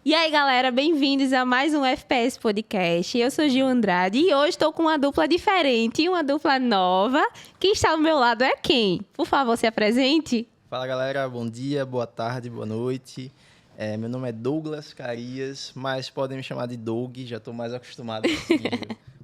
E aí, galera, bem-vindos a mais um FPS Podcast. Eu sou Gil Andrade e hoje estou com uma dupla diferente, uma dupla nova. Quem está ao meu lado é quem? Por favor, se apresente. Fala, galera. Bom dia, boa tarde, boa noite. Meu nome é Douglas Carias, mas podem me chamar de Doug, já estou mais acostumado assim,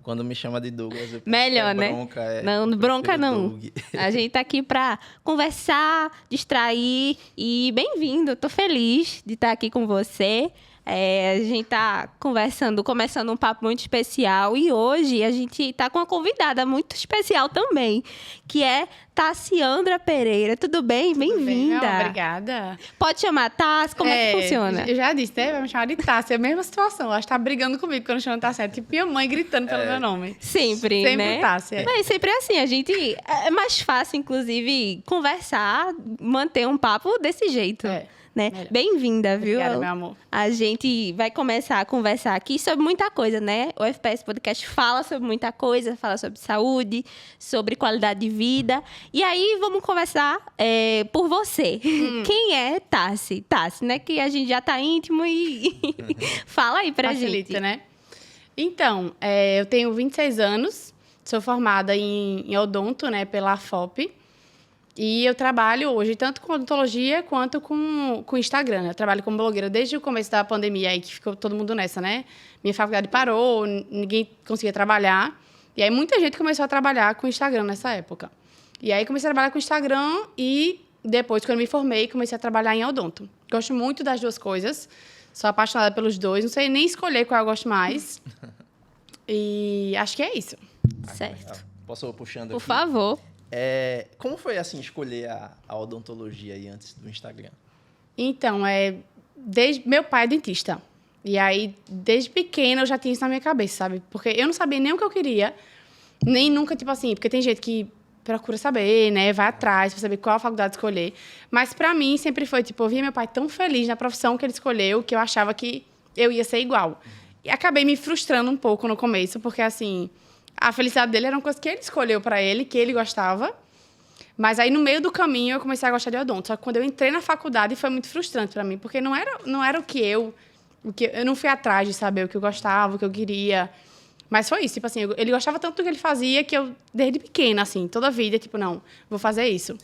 quando me chama de Douglas, eu penso Melhor, que é né? bronca. Não, bronca não. Doug. A gente tá aqui para conversar, distrair e bem-vindo. Tô feliz de estar aqui com você. A gente tá começando um papo muito especial e hoje a gente tá com uma convidada muito especial também, que é Tassiandra Pereira. Tudo bem? Bem-vinda. Bem, obrigada. Pode chamar Tassi? Como é que funciona? Eu já disse, né? Vai me chamar de Tassi. É a mesma situação. Ela está brigando comigo quando chama Tassi. É tipo minha mãe gritando pelo meu nome. Sempre, Sempre né? Tassi. Mas sempre assim, a gente... É mais fácil, inclusive, conversar, manter um papo desse jeito. Né? Bem-vinda, viu? Obrigada, meu amor. A gente vai começar a conversar aqui sobre muita coisa, né? O FPS Podcast fala sobre muita coisa, fala sobre saúde, sobre qualidade de vida. E aí, vamos conversar por você. Quem é Tassi? Tassi, né? Que a gente já tá íntimo e fala aí pra Facilita, gente. né? Então, eu tenho 26 anos, sou formada em odonto, né? Pela FOP. E eu trabalho hoje tanto com odontologia quanto com Instagram, né? Eu trabalho como blogueira desde o começo da pandemia, aí que ficou todo mundo nessa, né? Minha faculdade parou, ninguém conseguia trabalhar. E aí muita gente começou a trabalhar com Instagram nessa época. E aí comecei a trabalhar com Instagram e depois, quando me formei, comecei a trabalhar em odonto. Gosto muito das duas coisas, sou apaixonada pelos dois, não sei nem escolher qual eu gosto mais. E acho que é isso. Certo. Posso puxando Por aqui? favor. Como foi, assim, escolher a odontologia aí antes do Instagram? Então, desde meu pai é dentista. E aí, desde pequena, eu já tinha isso na minha cabeça, sabe? Porque eu não sabia nem o que eu queria, nem nunca, tipo assim, porque tem gente que procura saber, né? Vai atrás pra saber qual a faculdade escolher. Mas pra mim, sempre foi, tipo, eu via meu pai tão feliz na profissão que ele escolheu, que eu achava que eu ia ser igual. E acabei me frustrando um pouco no começo, porque, assim, a felicidade dele era uma coisa que ele escolheu pra ele, que ele gostava. Mas aí, no meio do caminho, eu comecei a gostar de odonto. Só que quando eu entrei na faculdade, foi muito frustrante pra mim, porque não era o que eu não fui atrás de saber o que eu gostava, o que eu queria. Mas foi isso, tipo assim, ele gostava tanto do que ele fazia que eu, desde pequena, assim, toda a vida, tipo, não, vou fazer isso.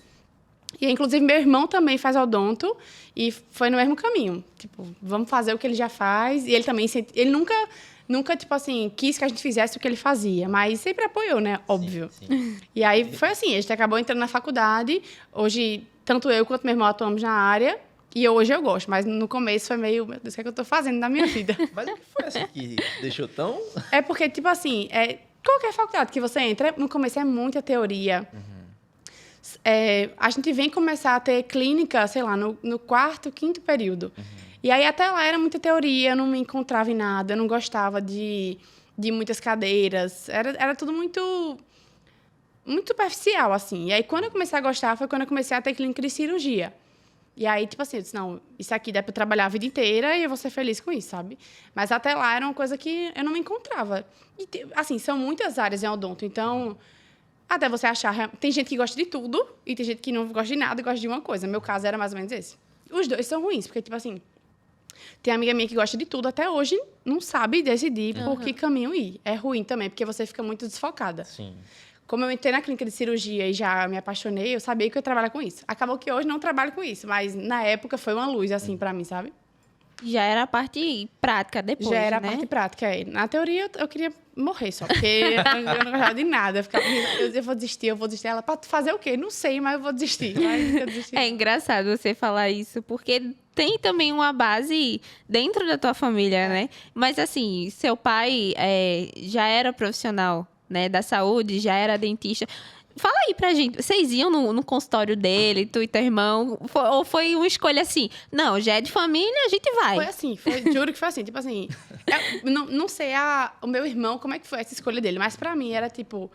E, inclusive, meu irmão também faz odonto e foi no mesmo caminho. Tipo, vamos fazer o que ele já faz. E ele também, ele nunca, tipo assim, quis que a gente fizesse o que ele fazia, mas sempre apoiou, né? Óbvio. Sim. E aí foi assim, a gente acabou entrando na faculdade. Hoje, tanto eu quanto meu irmão atuamos na área. E hoje eu gosto, mas no começo foi meio, meu Deus, o que é que eu tô fazendo na minha vida? Mas o que foi assim que deixou tão... É porque, tipo assim, qualquer faculdade que você entra, no começo é muita teoria. A gente vem começar a ter clínica, sei lá, no quarto, quinto período. E aí, até lá, era muita teoria, eu não me encontrava em nada, eu não gostava de muitas cadeiras. Era tudo muito superficial, assim. E aí, quando eu comecei a gostar, foi quando eu comecei a ter clínica de cirurgia. E aí, tipo assim, eu disse, não, isso aqui dá pra eu trabalhar a vida inteira e eu vou ser feliz com isso, sabe? Mas até lá era uma coisa que eu não me encontrava. E, assim, são muitas áreas em odonto, então... Até você achar... Tem gente que gosta de tudo e tem gente que não gosta de nada e gosta de uma coisa. Meu caso era mais ou menos esse. Os dois são ruins, porque, tipo assim... Tem amiga minha que gosta de tudo, até hoje não sabe decidir por que caminho ir. É ruim também, porque você fica muito desfocada. Sim. Como eu entrei na clínica de cirurgia e já me apaixonei, eu sabia que eu ia trabalhar com isso. Acabou que hoje não trabalho com isso, mas na época foi uma luz, assim, pra mim, sabe? Já era a parte prática depois, Já era né? a parte prática. Na teoria, eu queria morrer só, porque eu não gostava de nada. Eu vou desistir. Ela, pra fazer o quê? Não sei, mas eu vou desistir. Mas eu desisti. É engraçado você falar isso, porque tem também uma base dentro da tua família, né? Mas, assim, seu pai já era profissional, né, da saúde, já era dentista. Fala aí pra gente, vocês iam no consultório dele, tu e teu irmão, ou foi uma escolha assim? Não, já é de família, a gente vai. Foi assim, juro que foi assim. Tipo assim, não sei o meu irmão como é que foi essa escolha dele, mas pra mim era tipo...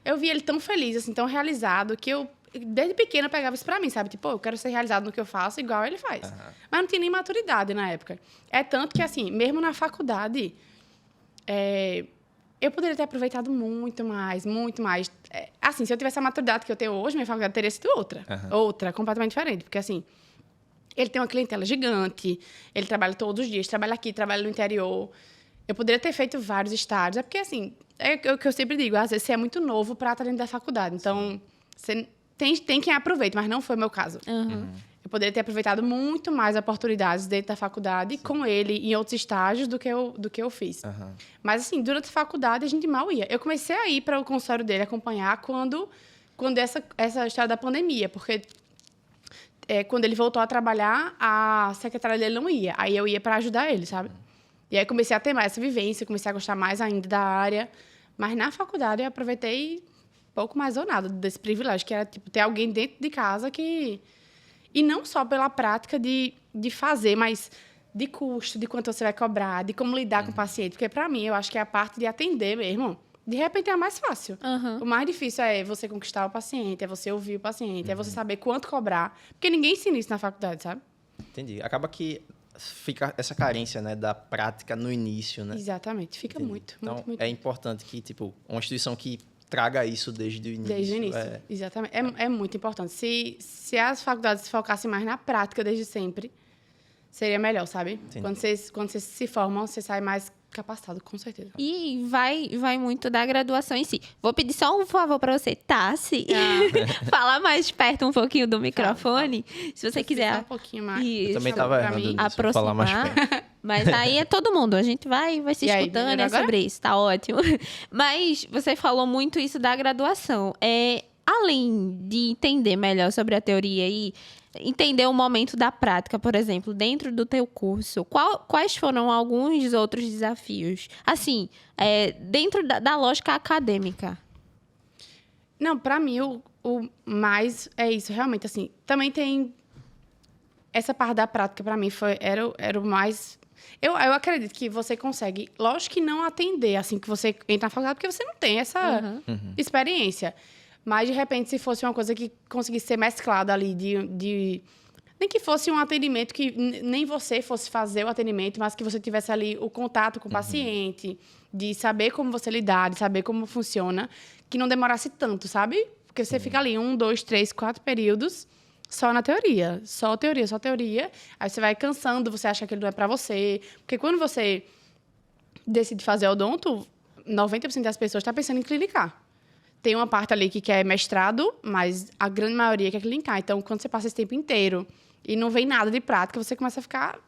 Eu via ele tão feliz, assim, tão realizado, que eu, desde pequena, pegava isso pra mim, sabe? Tipo, eu quero ser realizado no que eu faço, igual ele faz. Mas não tinha nem maturidade na época. É tanto que, assim, mesmo na faculdade, eu poderia ter aproveitado muito mais, muito mais. Assim, se eu tivesse a maturidade que eu tenho hoje, minha faculdade teria sido outra. Outra, completamente diferente. Porque, assim, Ele tem uma clientela gigante, ele trabalha todos os dias, trabalha aqui, trabalha no interior. Eu poderia ter feito vários estágios. É porque, assim, é o que eu sempre digo, às vezes você é muito novo para estar dentro da faculdade. Então, você tem quem aproveite, mas não foi o meu caso. Eu poderia ter aproveitado muito mais oportunidades dentro da faculdade com ele em outros estágios do que eu fiz. Mas, assim, durante a faculdade, a gente mal ia. Eu comecei a ir para o consultório dele acompanhar quando essa história da pandemia, porque quando ele voltou a trabalhar, a secretária dele não ia. Aí eu ia para ajudar ele, sabe? E aí comecei a ter mais essa vivência, comecei a gostar mais ainda da área. Mas na faculdade eu aproveitei pouco mais ou nada desse privilégio, que era tipo, ter alguém dentro de casa que... E não só pela prática de fazer, mas de custo, de quanto você vai cobrar, de como lidar com o paciente. Porque, para mim, eu acho que é a parte de atender mesmo. De repente, é a mais fácil. O mais difícil é você conquistar o paciente, é você ouvir o paciente, é você saber quanto cobrar. Porque ninguém ensina isso na faculdade, sabe? Entendi. Acaba que fica essa carência, né, da prática no início, né? Exatamente. Fica Entendi. muito, então, muito, muito. é importante que, tipo, uma instituição que traga isso desde o início. Desde o início, exatamente. É muito importante. Se as faculdades se focassem mais na prática desde sempre, seria melhor, sabe? Entendi. Quando vocês se formam, você sai mais capacitado, com certeza. E vai muito da graduação em si. Vou pedir só um favor para você, Tassi. Falar mais perto um pouquinho do microfone. Se você quiser Um pouquinho mais. isso, Eu também pra estava errando mim, nisso, vou falar mais aproximar. perto. Mas aí é todo mundo. A gente vai se E aí, escutando melhorou agora? sobre isso. Tá ótimo. Mas você falou muito isso da graduação. Além de entender melhor sobre a teoria e entender o momento da prática, por exemplo, dentro do teu curso, quais foram alguns outros desafios? Assim, dentro da lógica acadêmica. Não, pra mim, o mais é isso, realmente, assim. Também tem... Essa parte da prática, pra mim, era o mais... Eu acredito que você consegue, lógico que não atender assim que você entra na faculdade, porque você não tem essa experiência. Mas, de repente, se fosse uma coisa que conseguisse ser mesclada ali, nem que fosse um atendimento que nem você fosse fazer o atendimento, mas que você tivesse ali o contato com o paciente, de saber como você lidar, de saber como funciona, que não demorasse tanto, sabe? Porque você fica ali 1, 2, 3, 4 períodos só na teoria. Só teoria, só teoria. Aí você vai cansando, você acha que ele não é pra você. Porque quando você decide fazer odonto, 90% das pessoas está pensando em clinicar. Tem uma parte ali que quer mestrado, mas a grande maioria quer clinicar. Então, quando você passa esse tempo inteiro e não vem nada de prática, você começa a ficar...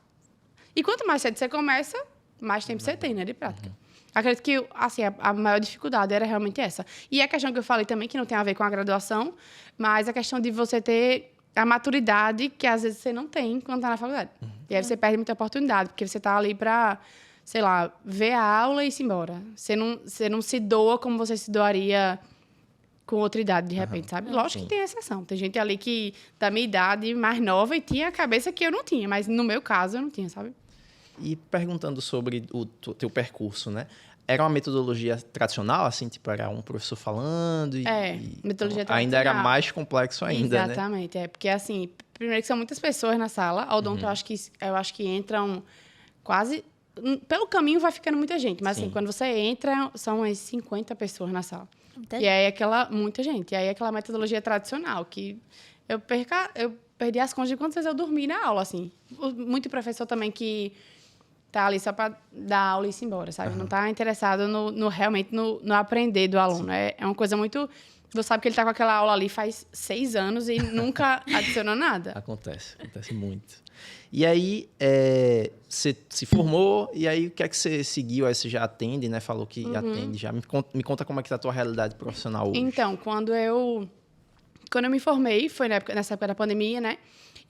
E quanto mais cedo você começa, mais tempo você tem, né, de prática. Acredito que, assim, a maior dificuldade era realmente essa. E a questão que eu falei também, que não tem a ver com a graduação, mas a questão de você ter a maturidade que, às vezes, você não tem quando está na faculdade. E aí você perde muita oportunidade, porque você está ali para, sei lá, ver a aula e ir embora. Você não se doa como você se doaria com outra idade, de repente, sabe? Lógico que tem exceção. Tem gente ali que, da minha idade, mais nova, e tinha a cabeça que eu não tinha. Mas, no meu caso, eu não tinha, sabe? E perguntando sobre o teu percurso, né? Era uma metodologia tradicional, assim, tipo, era um professor falando metodologia então, ainda era tradicional. mais complexo ainda, né? Exatamente, porque assim, primeiro que são muitas pessoas na sala, ao odonto eu acho que entram quase, pelo caminho vai ficando muita gente, mas assim, quando você entra, são umas 50 pessoas na sala. E aí muita gente, e aí aquela metodologia tradicional, que eu perdi as contas de quantas vezes eu dormi na aula, assim. Muito professor também que tá ali só para dar aula e ir embora, sabe? Não tá interessado realmente no aprender do aluno. É uma coisa muito... Você sabe que ele tá com aquela aula ali faz 6 anos e nunca adicionou nada. Acontece muito. E aí, você se formou, e aí o que é que você seguiu? Aí você já atende, né? Falou que atende já. Me conta como é que tá a tua realidade profissional hoje. Então, quando eu me formei, foi nessa época da pandemia, né?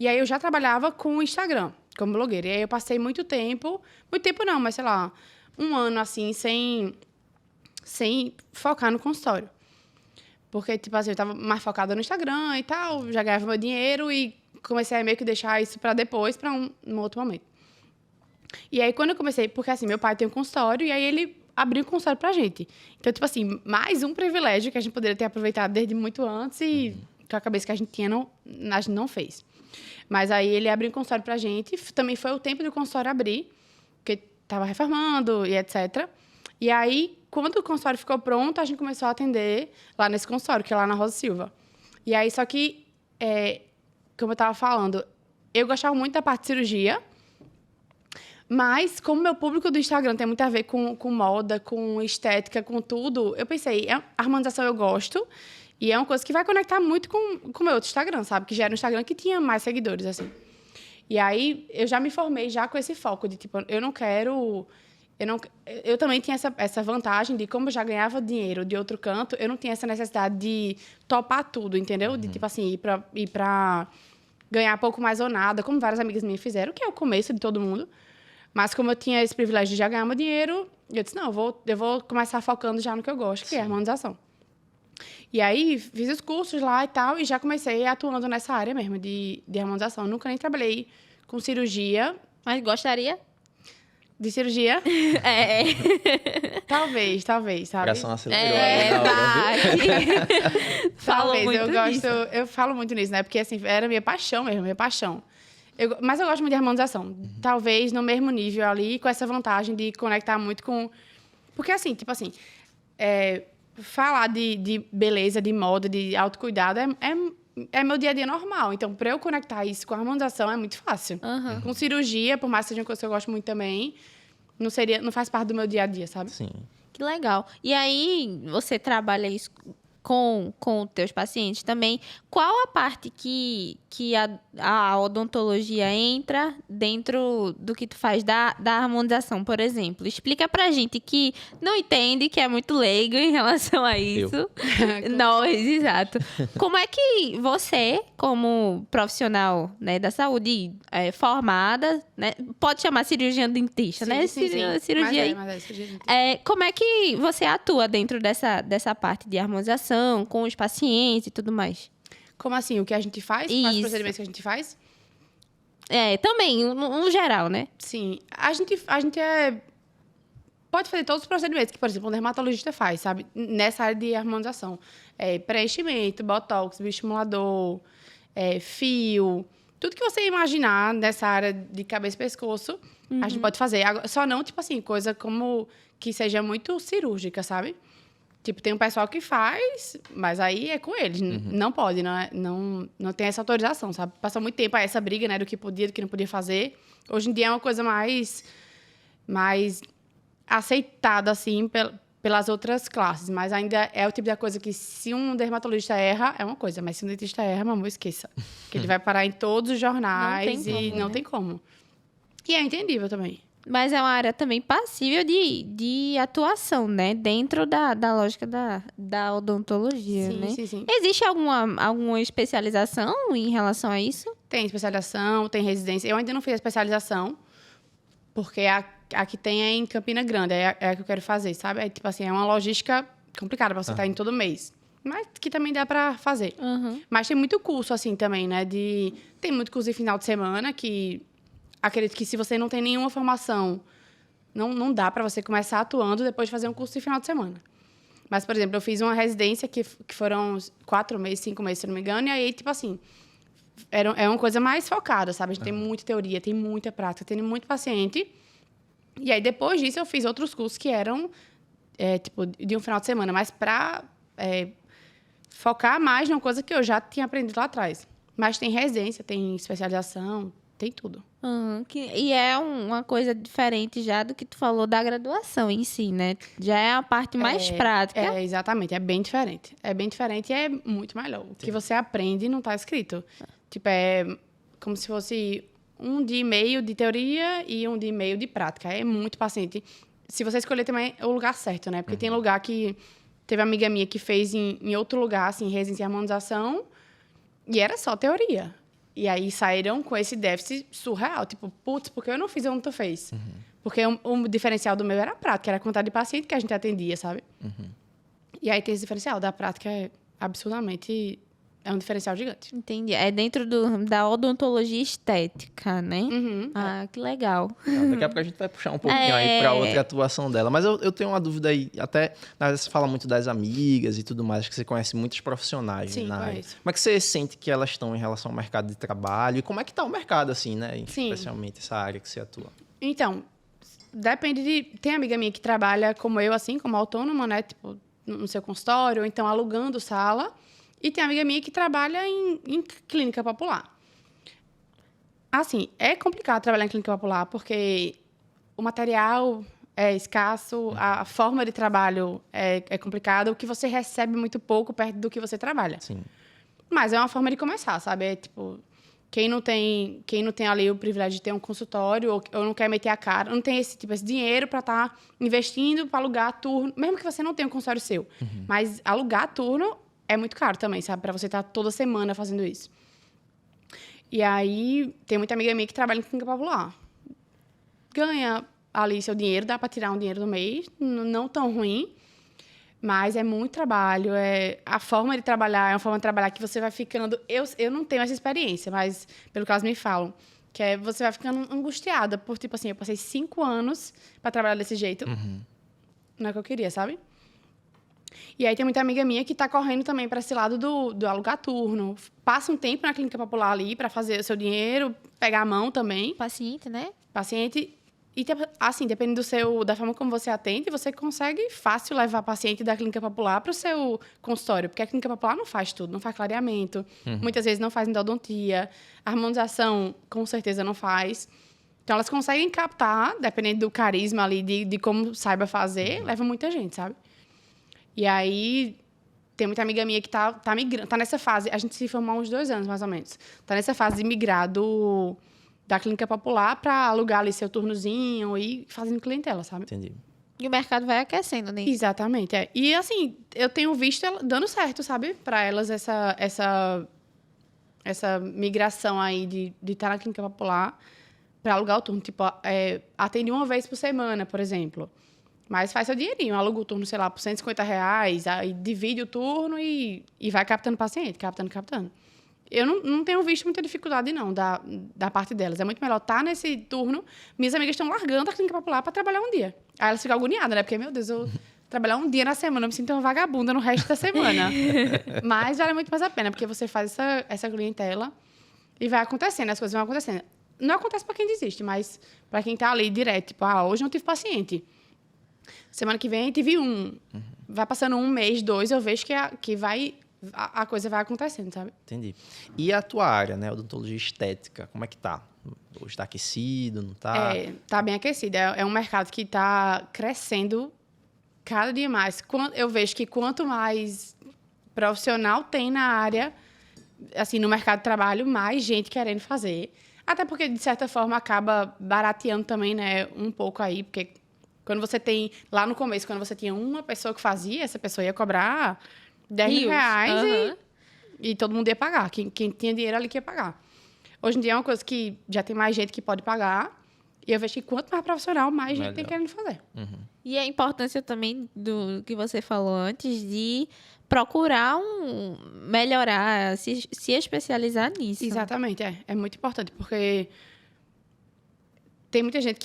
E aí eu já trabalhava com o Instagram, como blogueira. E aí eu passei muito tempo não, mas sei lá, 1 ano assim, sem focar no consultório. Porque, tipo assim, eu tava mais focada no Instagram e tal, já ganhava meu dinheiro e comecei a meio que deixar isso para depois, para um outro momento. E aí, quando eu comecei, porque assim, meu pai tem um consultório e aí ele abriu um consultório pra gente. Então, tipo assim, mais um privilégio que a gente poderia ter aproveitado desde muito antes e com a cabeça que a gente tinha, a gente não fez. Mas aí ele abriu um consultório pra gente, também foi o tempo do consultório abrir, porque tava reformando e etc. E aí, quando o consultório ficou pronto, a gente começou a atender lá nesse consultório, que é lá na Rosa Silva. E aí, só que, como eu tava falando, eu gostava muito da parte de cirurgia, mas como meu público do Instagram tem muito a ver com moda, com estética, com tudo, eu pensei, harmonização eu gosto, e é uma coisa que vai conectar muito com o meu outro Instagram, sabe? Que já era um Instagram que tinha mais seguidores, assim. E aí, eu já me formei já com esse foco de, tipo, eu não quero... Eu também tinha essa vantagem de, como eu já ganhava dinheiro de outro canto, eu não tinha essa necessidade de topar tudo, entendeu? De, tipo assim, ir pra ganhar pouco mais ou nada, como várias amigas minhas fizeram, que é o começo de todo mundo. Mas como eu tinha esse privilégio de já ganhar meu dinheiro, eu disse, não, eu vou começar focando já no que eu gosto, que é a harmonização. E aí, fiz os cursos lá e tal, e já comecei atuando nessa área mesmo de harmonização. Nunca nem trabalhei com cirurgia. Mas gostaria? De cirurgia? É. Talvez, sabe? O coração acelerou aí na hora, viu? Falou muito nisso. Eu falo muito nisso, né? Porque, assim, era minha paixão mesmo, minha paixão. Mas eu gosto muito de harmonização. Talvez no mesmo nível ali, com essa vantagem de conectar muito com... Porque, assim, tipo assim... falar de beleza, de moda, de autocuidado é meu dia a dia normal. Então, para eu conectar isso com a harmonização é muito fácil. Uhum. Com cirurgia, por mais que seja uma coisa que eu gosto muito também, não faz parte do meu dia a dia, sabe? Sim. Que legal. E aí, você trabalha isso com os teus pacientes também. Qual a parte que a odontologia entra dentro do que tu faz da harmonização, por exemplo? Explica pra gente que não entende, que é muito leigo em relação a isso. Nós, exato. Como é que você, como profissional, né, da saúde formada, né, pode chamar cirurgião dentista, né? Sim. Cirurgia. Mas é cirurgia dentista. Como é que você atua dentro dessa parte de harmonização, com os pacientes e tudo mais? Como assim? O que a gente faz? Quais Isso. procedimentos que a gente faz? Também, no geral, né? Sim. A gente pode fazer todos os procedimentos que, por exemplo, um dermatologista faz, sabe? Nessa área de harmonização. Preenchimento, botox, bioestimulador, fio... Tudo que você imaginar nessa área de cabeça e pescoço, a gente pode fazer. Só não, tipo assim, coisa como que seja muito cirúrgica, sabe? Tipo, tem um pessoal que faz, mas aí é com eles. Não pode, não tem essa autorização, sabe? Passou muito tempo essa briga, né? Do que podia, do que não podia fazer. Hoje em dia é uma coisa mais aceitada, assim, pelas outras classes. Mas ainda é o tipo de coisa que, se um dermatologista erra, é uma coisa. Mas se um dentista erra, meu amor, esqueça. Que ele vai parar em todos os jornais não tem como. E é entendível também. Mas é uma área também passível de atuação, né? Dentro da lógica da odontologia, né? Sim. Existe alguma especialização em relação a isso? Tem especialização, tem residência. Eu ainda não fiz a especialização, porque a que tem é em Campina Grande, é a que eu quero fazer, sabe? Tipo assim, é uma logística complicada para você estar indo todo mês. Mas que também dá para fazer. Uhum. Mas tem muito curso, assim, também, né? Tem muito curso de final de semana que... Acredito que se você não tem nenhuma formação, não dá para você começar atuando depois de fazer um curso de final de semana. Mas, por exemplo, eu fiz uma residência que foram 4 meses, 5 meses, se não me engano, e aí, tipo assim, é uma coisa mais focada, sabe? A gente tem muita teoria, tem muita prática, tem muito paciente. E aí, depois disso, eu fiz outros cursos que eram, tipo, de um final de semana, mas para focar mais numa coisa que eu já tinha aprendido lá atrás. Mas tem residência, tem especialização, tem tudo. E é uma coisa diferente já do que tu falou da graduação em si, né? Já é a parte mais prática. Exatamente, é bem diferente. É bem diferente e é muito melhor. O que você aprende não está escrito. Tipo, é como se fosse 1 dia e meio de teoria e 1 dia e meio de prática. É muito paciente. Se você escolher também o lugar certo, né? Porque tem lugar que... Teve uma amiga minha que fez em outro lugar, assim, residência e harmonização, e era só teoria. E aí saíram com esse déficit surreal. Tipo, putz, por que eu não fiz onde tu fez? Porque o diferencial do meu era a prática, era a quantidade de paciente que a gente atendia, sabe? E aí tem esse diferencial da prática, absurdamente... É um diferencial gigante. Entendi. É dentro da odontologia estética, né? Que legal. Daqui a pouco a gente vai puxar um pouquinho aí para outra atuação dela. Mas eu tenho uma dúvida aí, até você fala muito das amigas e tudo mais, que você conhece muitos profissionais na área. Conheço. Como é que você sente que elas estão em relação ao mercado de trabalho? E como é que está o mercado, assim, né? Especialmente essa área que você atua. Então, depende de... Tem amiga minha que trabalha como eu, assim, como autônoma, né? Tipo, no seu consultório, ou então alugando sala. E tem amiga minha que trabalha em clínica popular. Assim, é complicado trabalhar em clínica popular, porque o material é escasso, a forma de trabalho é complicada, o que você recebe muito pouco perto do que você trabalha. Sim. Mas é uma forma de começar, sabe? É tipo, quem não tem ali o privilégio de ter um consultório ou não quer meter a cara, não tem esse dinheiro para estar investindo para alugar turno, mesmo que você não tenha um consultório seu. Mas alugar turno é muito caro também, sabe? Para você estar toda semana fazendo isso. E aí, tem muita amiga minha que trabalha em clínica popular. Ganha ali seu dinheiro, dá para tirar um dinheiro do mês, não tão ruim, mas é muito trabalho. A forma de trabalhar é uma forma de trabalhar que você vai ficando... Eu não tenho essa experiência, mas pelo que elas me falam, que você vai ficando angustiada por, tipo assim, eu passei 5 anos para trabalhar desse jeito. Não é o que eu queria, sabe? E aí tem muita amiga minha que está correndo também para esse lado do alugar turno. Passa um tempo na clínica popular ali para fazer o seu dinheiro, pegar a mão também. Paciente, né? Paciente. E, assim, dependendo da forma como você atende, você consegue fácil levar paciente da clínica popular para o seu consultório. Porque a clínica popular não faz tudo, não faz clareamento. Muitas vezes não faz endodontia. Harmonização, com certeza, não faz. Então, elas conseguem captar, dependendo do carisma ali, de como saiba fazer, leva muita gente, sabe? E aí, tem muita amiga minha que tá migrando, tá nessa fase. A gente se formou há uns 2 anos, mais ou menos. Tá nessa fase de migrar da clínica popular para alugar ali seu turnozinho e fazendo clientela, sabe? Entendi. E o mercado vai aquecendo, né? Exatamente, é. E, assim, eu tenho visto ela dando certo, sabe? Para elas, essa migração aí de estar na clínica popular para alugar o turno. Tipo, atende uma vez por semana, por exemplo. Mas faz seu dinheirinho, aluga o turno, sei lá, por R$150, aí divide o turno e vai captando paciente, captando. Eu não tenho visto muita dificuldade, não, da parte delas. É muito melhor estar nesse turno. Minhas amigas estão largando a clínica popular para trabalhar um dia. Aí elas ficam agoniadas, né? Porque, meu Deus, eu trabalhar um dia na semana, eu me sinto uma vagabunda no resto da semana. Mas vale muito mais a pena, porque você faz essa clientela e vai acontecendo, as coisas vão acontecendo. Não acontece para quem desiste, mas para quem está ali direto, tipo, hoje não tive paciente. Semana que vem tive um. Vai passando 1 mês, 2, eu vejo que a coisa vai acontecendo, sabe? Entendi. E a tua área, né? Odontologia estética, como é que tá? Hoje tá aquecido, não tá? Tá bem aquecido. É um mercado que tá crescendo cada dia mais. Eu vejo que quanto mais profissional tem na área, assim, no mercado de trabalho, mais gente querendo fazer. Até porque, de certa forma, acaba barateando também, né? Um pouco aí, porque quando você tem... Lá no começo, quando você tinha uma pessoa que fazia, essa pessoa ia cobrar R$10 e todo mundo ia pagar. Quem tinha dinheiro ali que ia pagar. Hoje em dia é uma coisa que já tem mais gente que pode pagar. E eu vejo que quanto mais profissional, mais gente tem querendo fazer. E a importância também do que você falou antes de procurar melhorar, se especializar nisso. Exatamente, é muito importante, porque tem muita gente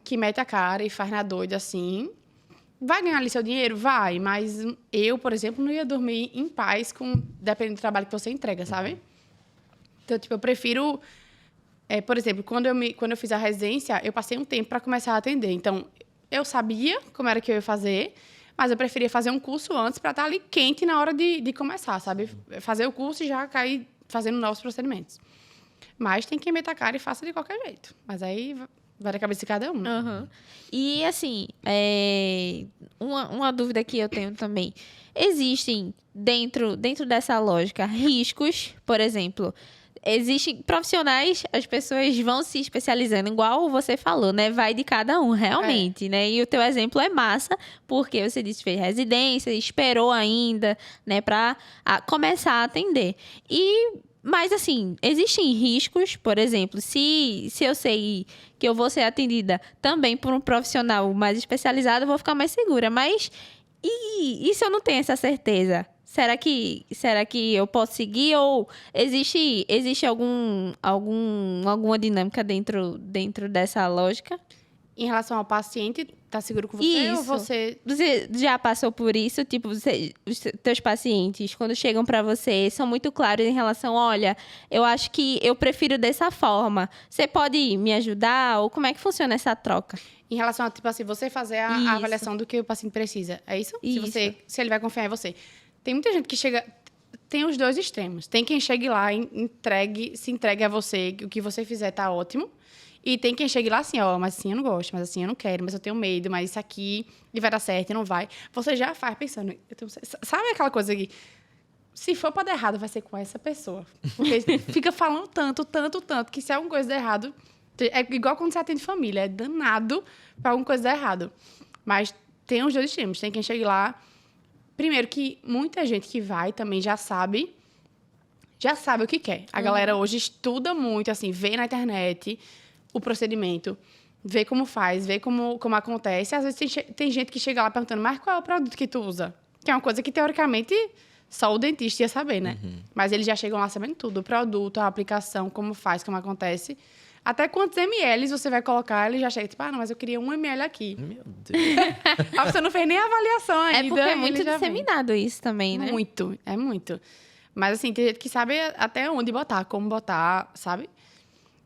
que mete a cara e faz na doida assim. Vai ganhar ali seu dinheiro? Vai, mas eu, por exemplo, não ia dormir em paz dependendo do trabalho que você entrega, sabe? Então, tipo, eu prefiro... por exemplo, quando eu fiz a residência, eu passei um tempo para começar a atender. Então, eu sabia como era que eu ia fazer, mas eu preferia fazer um curso antes para estar ali quente na hora de começar, sabe? Fazer o curso e já cair fazendo novos procedimentos. Mas tem que meter a cara e faça de qualquer jeito. Mas aí vai da cabeça de cada um. E, assim, uma dúvida que eu tenho também. Existem, dentro dessa lógica, riscos, por exemplo... Existem profissionais, as pessoas vão se especializando, igual você falou, né? Vai de cada um, realmente, né? E o teu exemplo é massa, porque você disse que fez residência, esperou ainda, né? Pra começar a atender. Mas, assim, existem riscos, por exemplo, se eu sei que eu vou ser atendida também por um profissional mais especializado, eu vou ficar mais segura. Mas, e se eu não tenho essa certeza? Será que eu posso seguir ou existe alguma dinâmica dentro dessa lógica? Em relação ao paciente, tá seguro com você Isso. ou você... Você já passou por isso? Tipo, os teus pacientes, quando chegam para você, são muito claros em relação, olha, eu acho que eu prefiro dessa forma. Você pode me ajudar? Ou como é que funciona essa troca? Em relação a, tipo assim, você fazer a avaliação do que o paciente precisa. É isso? Isso. Se ele vai confiar em você. Tem muita gente que chega... tem os dois extremos. Tem quem chegue lá e se entregue a você, que o que você fizer tá ótimo. E tem quem chegue lá assim, ó, mas assim eu não gosto, mas assim eu não quero, mas eu tenho medo, mas isso aqui e vai dar certo e não vai. Você já faz pensando, sabe aquela coisa que, se for pra dar errado, vai ser com essa pessoa. Porque fica falando tanto, que se alguma coisa der errado, é igual quando você atende família, é danado pra alguma coisa dar errado. Mas tem os dois extremos, tem quem chegue lá. Primeiro que muita gente que vai também já sabe o que quer. A galera hoje estuda muito, assim, vê na internet o procedimento, vê como faz, vê como acontece. Às vezes tem gente que chega lá perguntando, mas qual é o produto que tu usa? Que é uma coisa que, teoricamente, só o dentista ia saber, né? Mas eles já chegam lá sabendo tudo. O produto, a aplicação, como faz, como acontece. Até quantos ml você vai colocar, ele já chega, tipo, não, mas eu queria 1 ml aqui. Meu Deus. A pessoa não fez nem a avaliação ainda. É porque é muito ele já vem. disseminado isso também, né? Muito, é muito. Mas, assim, tem gente que sabe até onde botar, como botar, sabe?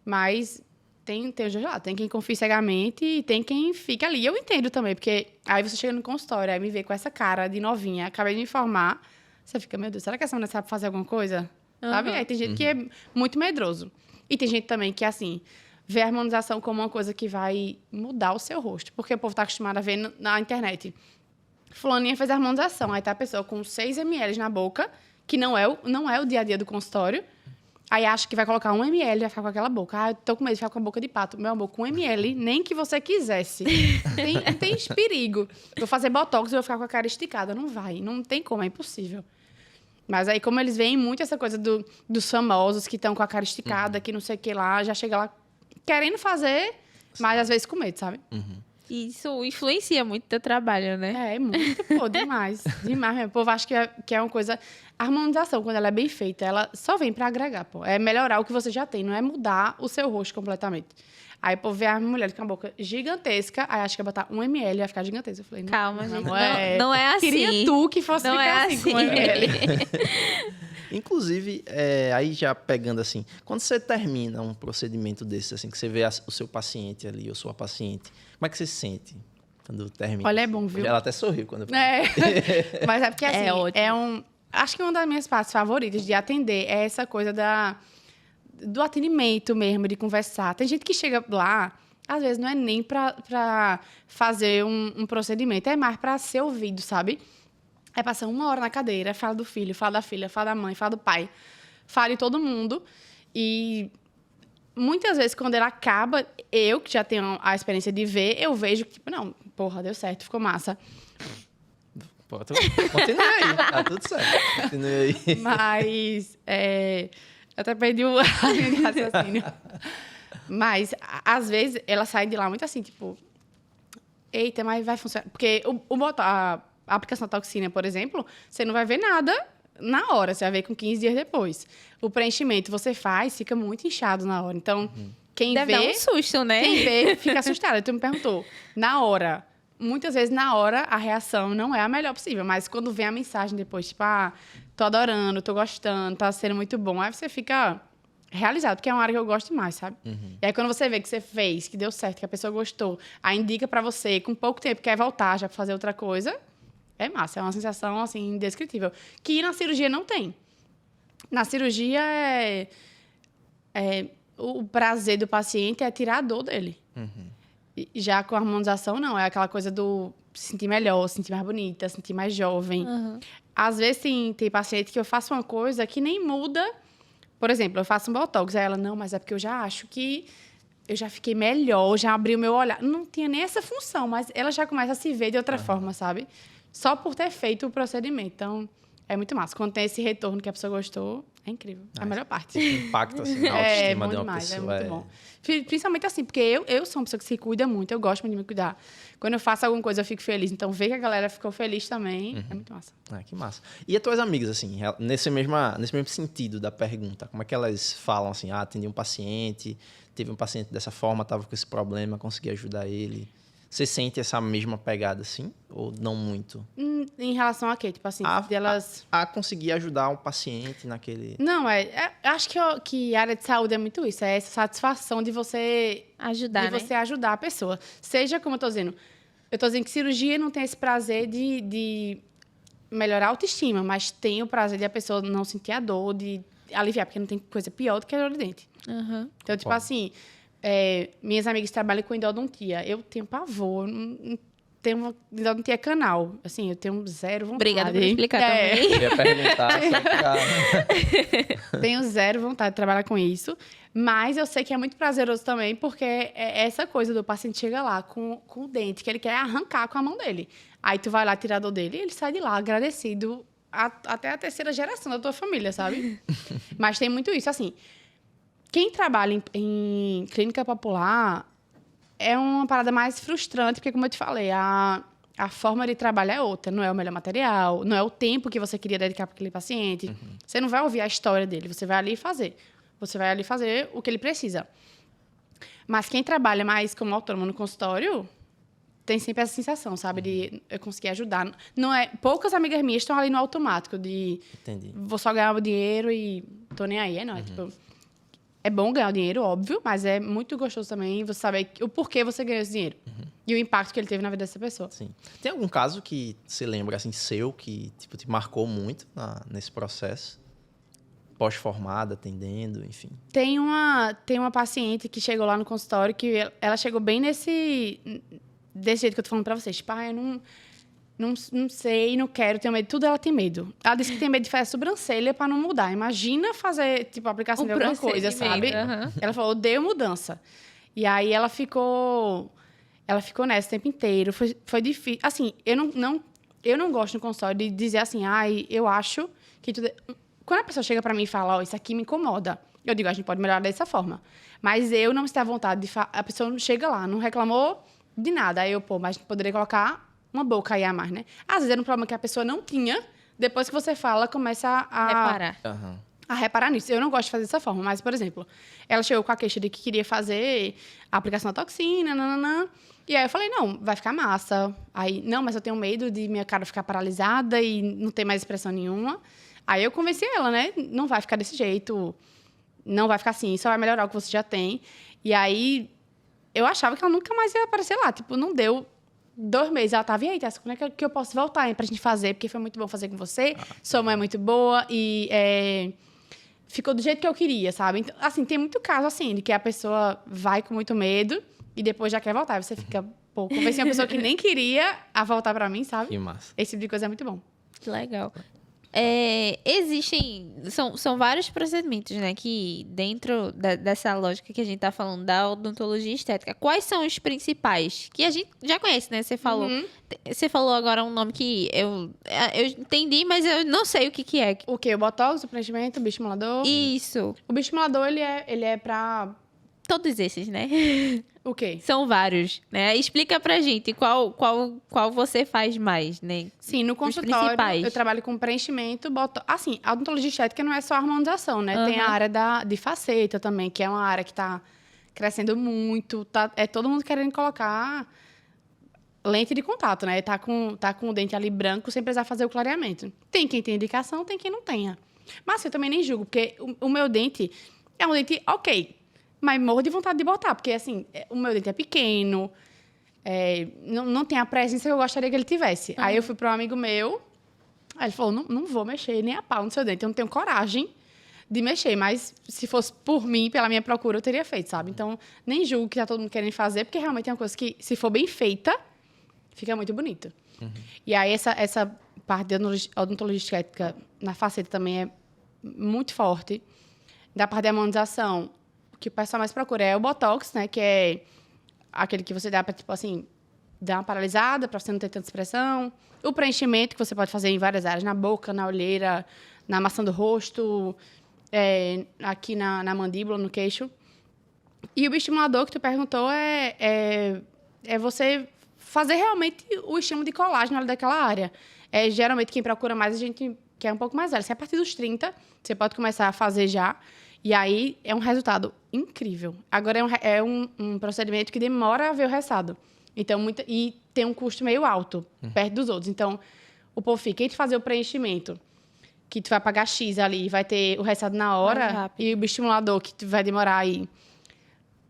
Mas tem os dois lados. Tem quem confie cegamente e tem quem fica ali. Eu entendo também, porque aí você chega no consultório, aí me vê com essa cara de novinha, acabei de me informar, você fica, meu Deus, será que essa mulher sabe fazer alguma coisa? Sabe? Aí tem gente que é muito medroso. E tem gente também que, assim, vê a harmonização como uma coisa que vai mudar o seu rosto. Porque o povo está acostumado a ver na internet. Fulaninha fez a harmonização. Aí tá a pessoa com 6 ml na boca, que não é o dia a dia do consultório. Aí acha que vai colocar 1 ml e vai ficar com aquela boca. Eu tô com medo de ficar com a boca de pato. Meu amor, com 1 ml, nem que você quisesse. Tem perigo. Vou fazer botox e vou ficar com a cara esticada. Não vai, não tem como, é impossível. Mas aí, como eles veem muito essa coisa dos famosos que estão com a cara esticada, que não sei o que lá, já chega lá querendo fazer, mas às vezes com medo, sabe? Isso influencia muito o teu trabalho, né? É muito, pô, demais. Demais mesmo. O povo acha que é uma coisa... A harmonização, quando ela é bem feita, ela só vem pra agregar, pô. É melhorar o que você já tem, não é mudar o seu rosto completamente. Aí, pô, vê a mulher com a boca gigantesca, aí acha que vai botar 1 ml e vai ficar gigantesca. Eu falei, não, Calma, meu gente. amor, Não é assim. Queria tu que fosse Não ficar é assim com assim. 1 ml. Inclusive, aí já pegando assim, quando você termina um procedimento desse, assim, que você vê o seu paciente ali, ou sua paciente, como é que você se sente quando termina? Olha, é bom, viu? Ela até sorriu quando eu É. Mas é porque, assim, É ótimo. acho que uma das minhas partes favoritas de atender é essa coisa do atendimento mesmo, de conversar. Tem gente que chega lá, às vezes não é nem pra fazer um procedimento, é mais pra ser ouvido, sabe? É passar 1 hora na cadeira, fala do filho, fala da filha, fala da mãe, fala do pai, fala de todo mundo. E muitas vezes, quando ela acaba, eu, que já tenho a experiência de ver, eu vejo que, tipo, não, porra, deu certo, ficou massa. Pô, continue aí, tá tudo certo. Continue aí. Mas, eu até perdi a linha de raciocínio. Mas, às vezes, ela sai de lá muito assim, tipo, eita, mas vai funcionar. Porque a aplicação da toxina, por exemplo, você não vai ver nada na hora, você vai ver com 15 dias depois. O preenchimento você faz, fica muito inchado na hora. Então, quem Deve vê... dar um susto, né? Quem vê fica assustado. Tu me perguntou, na hora... Muitas vezes, na hora, a reação não é a melhor possível. Mas quando vem a mensagem depois, tipo, tô adorando, tô gostando, tá sendo muito bom. Aí você fica realizado, porque é uma área que eu gosto demais, sabe? E aí, quando você vê que você fez, que deu certo, que a pessoa gostou, aí indica pra você, com pouco tempo, quer voltar já pra fazer outra coisa, é massa. É uma sensação, assim, indescritível. Que na cirurgia não tem. Na cirurgia, o prazer do paciente é tirar a dor dele. Já com a harmonização, não. É aquela coisa do se sentir melhor, se sentir mais bonita, se sentir mais jovem. Às vezes, tem paciente que eu faço uma coisa que nem muda. Por exemplo, eu faço um botox. Aí ela, não, mas é porque eu já acho que eu já fiquei melhor, já abri o meu olhar. Não tinha nem essa função, mas ela já começa a se ver de outra forma, sabe? Só por ter feito o procedimento. Então, é muito massa. Quando tem esse retorno que a pessoa gostou, é incrível. É a melhor parte. Impacto, assim, na É autoestima bom de uma demais, pessoa. é muito bom. Principalmente assim, porque eu sou uma pessoa que se cuida muito, eu gosto muito de me cuidar. Quando eu faço alguma coisa, eu fico feliz. Então, ver que a galera ficou feliz também é muito massa. Que massa. E as tuas amigas, assim, nesse mesmo sentido da pergunta, como é que elas falam assim, atendi um paciente, teve um paciente dessa forma, tava com esse problema, consegui ajudar ele. Você sente essa mesma pegada, assim? Ou não muito? Em relação a quê? Tipo assim, delas... A conseguir ajudar um paciente naquele... Não, acho que a área de saúde é muito isso. É essa satisfação de você... Ajudar, de você ajudar a pessoa. Seja, como eu tô dizendo que cirurgia não tem esse prazer de melhorar a autoestima, mas tem o prazer de a pessoa não sentir a dor, de aliviar, porque não tem coisa pior do que a dor de dente. Aham. Então, tipo assim, minhas amigas trabalham com endodontia. Eu tenho pavor, não tenho endodontia canal. Assim, eu tenho zero vontade. Obrigada por explicar Eu também. ia perguntar só pra... Tenho zero vontade de trabalhar com isso. Mas eu sei que é muito prazeroso também, porque é essa coisa do paciente chega lá com o dente, que ele quer arrancar com a mão dele. Aí tu vai lá tirar a dor dele e ele sai de lá agradecido até a terceira geração da tua família, sabe? Mas tem muito isso. Assim, quem trabalha em clínica popular é uma parada mais frustrante, porque, como eu te falei, a forma de trabalho é outra. Não é o melhor material, não é o tempo que você queria dedicar para aquele paciente. Você não vai ouvir a história dele, você vai ali fazer. Você vai ali fazer o que ele precisa. Mas quem trabalha mais como autônomo no consultório tem sempre essa sensação, sabe? De eu conseguir ajudar. Não é, poucas amigas minhas estão ali no automático de Entendi. vou só ganhar o dinheiro e tô nem aí. Não, tipo, é bom ganhar o dinheiro, óbvio, mas é muito gostoso também você saber o porquê você ganhou esse dinheiro. E o impacto que ele teve na vida dessa pessoa. Sim. Tem algum caso que você lembra, assim, seu, que tipo, te marcou muito nesse processo? Pós-formada, atendendo, enfim. Tem uma paciente que chegou lá no consultório que ela chegou bem desse jeito que eu tô falando pra vocês. Tipo, eu não sei, não quero, tenho medo. Tudo ela tem medo. Ela disse que tem medo de fazer a sobrancelha pra não mudar. Imagina fazer, tipo, a aplicação de alguma coisa, sabe? Aham. Ela falou, odeio mudança. E aí ela ficou nessa o tempo inteiro. Foi difícil. Assim, eu não gosto no consultório de dizer assim, eu acho que tudo... Quando a pessoa chega pra mim e fala, isso aqui me incomoda, eu digo, a gente pode melhorar dessa forma. Mas eu não me sinto à vontade de... A pessoa chega lá, não reclamou de nada. Aí eu, mas poderia colocar uma boca aí a mais, né? Às vezes era um problema que a pessoa não tinha. Depois que você fala, começa Reparar. Aham. a reparar nisso. Eu não gosto de fazer dessa forma. Mas, por exemplo, ela chegou com a queixa de que queria fazer a aplicação da toxina, nananã. E aí eu falei, não, vai ficar massa. Aí, não, mas eu tenho medo de minha cara ficar paralisada e não ter mais expressão nenhuma. Aí eu convenci ela, né? Não vai ficar desse jeito, não vai ficar assim, só vai melhorar o que você já tem. E aí, eu achava que ela nunca mais ia aparecer lá. Tipo, não deu 2 meses. Ela tava, e aí, Tessa, quando é que eu posso voltar pra gente fazer? Porque foi muito bom fazer com você, sua mãe é muito boa e ficou do jeito que eu queria, sabe? Então, assim, tem muito caso, assim, de que a pessoa vai com muito medo e depois já quer voltar. Você fica, convenci uma pessoa que nem queria a voltar pra mim, sabe? Que massa. Esse tipo de coisa é muito bom. Que legal. São vários procedimentos, né? Que dentro dessa lógica que a gente tá falando da odontologia estética, quais são os principais? Que a gente já conhece, né? Você falou. Você falou agora um nome que eu entendi, mas eu não sei o que é. O quê? O botox, o preenchimento, o bioestimulador? Isso. O bioestimulador, ele é pra... Todos esses, né? O quê? São vários, né? Explica pra gente qual você faz mais, né? Sim, no consultório principais. eu trabalho com preenchimento, assim, a odontologia estética não é só harmonização, né? Tem a área de faceta também, que é uma área que tá crescendo muito, é todo mundo querendo colocar lente de contato, né? Tá com o dente ali branco sem precisar fazer o clareamento. Tem quem tem indicação, tem quem não tenha. Mas eu também nem julgo, porque o meu dente é um dente ok, mas morro de vontade de botar, porque, assim, o meu dente é pequeno, não tem a presença que eu gostaria que ele tivesse. Aí eu fui para um amigo meu, aí ele falou, não vou mexer nem a pau no seu dente, eu não tenho coragem de mexer, mas se fosse por mim, pela minha procura, eu teria feito, sabe? Então, nem julgo que tá todo mundo querendo fazer, porque realmente é uma coisa que, se for bem feita, fica muito bonito. E aí, essa parte de odontologia estética na faceta também é muito forte. Da parte de harmonização, o que o pessoal mais procura é o Botox, né? Que é aquele que você dá para, tipo assim, dar uma paralisada, para você não ter tanta expressão. O preenchimento, que você pode fazer em várias áreas, na boca, na olheira, na maçã do rosto, aqui na mandíbula, no queixo. E o bioestimulador que tu perguntou é você fazer realmente o estímulo de colágeno ali daquela área. Geralmente, quem procura mais, a gente quer um pouco mais velho. Se é a partir dos 30, você pode começar a fazer já. E aí, é um resultado incrível. Agora, é um procedimento que demora a ver o resultado. Então, e tem um custo meio alto, perto dos outros. Então, o povo fica, e de fazer o preenchimento, que tu vai pagar X ali, vai ter o resultado na hora, e o bioestimulador, que tu vai demorar aí,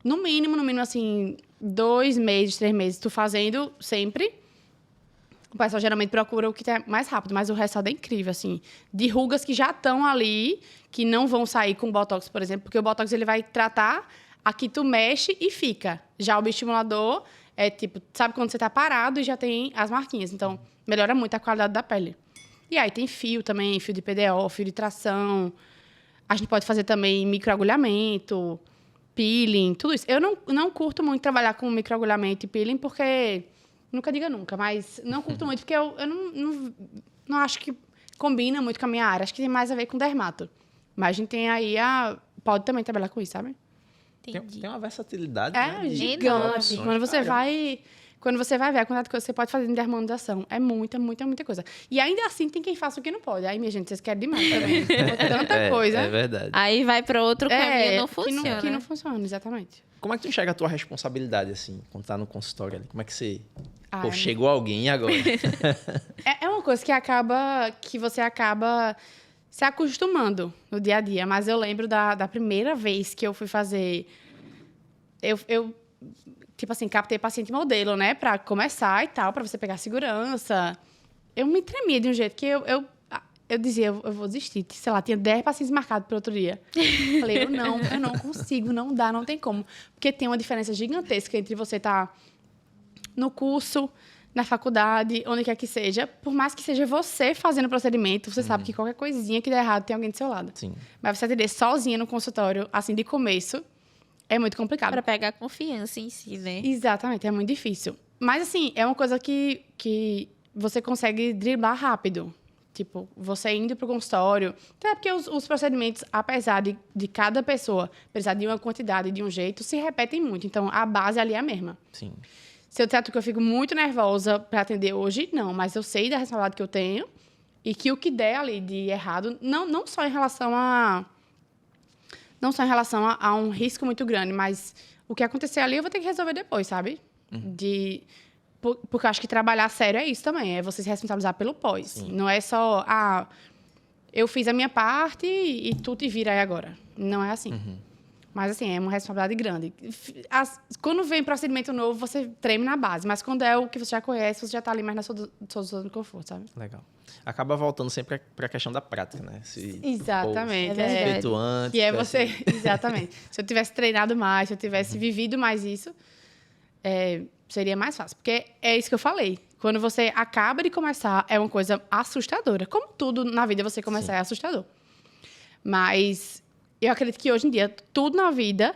no mínimo, assim, 2 meses, 3 meses, tu fazendo sempre, O pessoal geralmente procura o que é mais rápido, mas o resultado é incrível, assim. De rugas que já estão ali, que não vão sair com Botox, por exemplo, porque o Botox ele vai tratar, aqui tu mexe e fica. Já o bioestimulador é tipo, sabe quando você tá parado e já tem as marquinhas. Então, melhora muito a qualidade da pele. E aí tem fio também, fio de PDO, fio de tração. A gente pode fazer também microagulhamento, peeling, tudo isso. Eu não curto muito trabalhar com microagulhamento e peeling, porque... Nunca diga nunca, mas não curto muito, porque eu não acho que combina muito com a minha área. Acho que tem mais a ver com dermato. Mas a gente tem aí pode também trabalhar com isso, sabe? Tem uma versatilidade, É né? gigante. Quando você vai ver a quantidade de coisa que você pode fazer em dermonização, é muita, muita, muita coisa. E ainda assim tem quem faça o que não pode. Aí, minha gente, vocês querem demais também. Tanta coisa. É verdade. Aí vai para outro caminho, não funciona. Que não funciona, exatamente. Como é que tu enxerga a tua responsabilidade, assim, quando tá no consultório ali? Como é que você... Pô, É chegou alguém e agora? É uma coisa que você acaba se acostumando no dia a dia. Mas eu lembro da primeira vez que eu fui fazer... Eu tipo assim, captei paciente modelo, né? Pra começar e tal, pra você pegar segurança. Eu me tremia de um jeito que eu dizia, eu vou desistir. Sei lá, tinha 10 pacientes marcados para outro dia. Falei, eu não consigo, não dá, não tem como. Porque tem uma diferença gigantesca entre você estar no curso, na faculdade, onde quer que seja. Por mais que seja você fazendo o procedimento, você sabe que qualquer coisinha que der errado tem alguém do seu lado. Sim. Mas você atender sozinha no consultório, assim, de começo, é muito complicado. Para pegar confiança em si, né? Exatamente, é muito difícil. Mas, assim, é uma coisa que você consegue driblar rápido. Tipo, você indo para o consultório. Até porque os procedimentos, apesar de cada pessoa precisar de uma quantidade, de um jeito, se repetem muito. Então, a base ali é a mesma. Sim. Se eu trato que eu fico muito nervosa para atender hoje, não. Mas eu sei da responsabilidade que eu tenho e que o que der ali de errado, não só em relação a um risco muito grande, mas o que acontecer ali eu vou ter que resolver depois, sabe? Porque eu acho que trabalhar sério é isso também, é você se responsabilizar pelo pós. Sim. Não é só, eu fiz a minha parte e tu te vira aí agora. Não é assim. Mas, assim, é uma responsabilidade grande. Quando vem procedimento novo, você treme na base. Mas quando é o que você já conhece, você já está ali mais na sua zona de conforto, sabe? Legal. Acaba voltando sempre para a questão da prática, né? Exatamente. Feito antes. Que é você... Exatamente. Se eu tivesse treinado mais, se eu tivesse vivido mais isso, seria mais fácil. Porque é isso que eu falei. Quando você acaba de começar, é uma coisa assustadora. Como tudo na vida você começar é assustador. Mas... eu acredito que hoje em dia, tudo na vida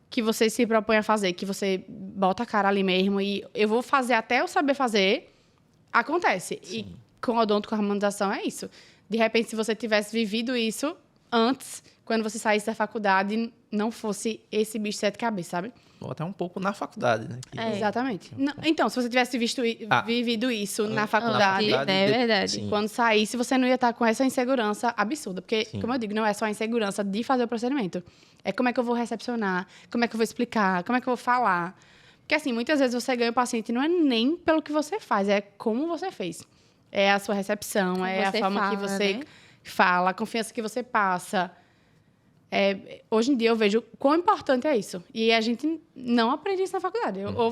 que você se propõe a fazer, que você bota a cara ali mesmo e eu vou fazer até eu saber fazer, acontece. Sim. E com o odonto, com a harmonização, é isso. De repente, se você tivesse vivido isso antes, quando você saísse da faculdade, não fosse esse bicho de 7 cabeças, sabe? Ou até um pouco na faculdade, né? Exatamente. Não, então, se você tivesse vivido isso na faculdade, é verdade. Sim. Quando saísse, você não ia estar com essa insegurança absurda. Porque, como eu digo, não é só a insegurança de fazer o procedimento. É como é que eu vou recepcionar, como é que eu vou explicar, como é que eu vou falar. Porque, assim, muitas vezes você ganha o paciente não é nem pelo que você faz, é como você fez. É a sua recepção, como é a forma que você fala, a confiança que você passa. Hoje em dia eu vejo quão importante é isso. E a gente não aprende isso na faculdade. Ou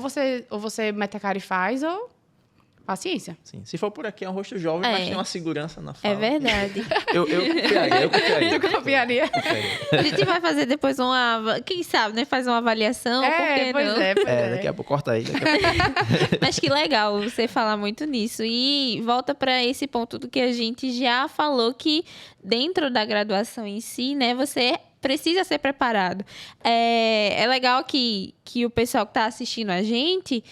você mete a cara e faz, ou paciência. Sim. Se for por aqui, é um rosto jovem, mas tem uma segurança na fala. É verdade. Eu confiaria. Tu confiaria? A gente vai fazer depois quem sabe, né? Faz uma avaliação, pois é. Daqui a pouco corta aí. Mas que legal você falar muito nisso. E volta para esse ponto do que a gente já falou, que dentro da graduação em si, né? Você precisa ser preparado. É legal que o pessoal que está assistindo a gente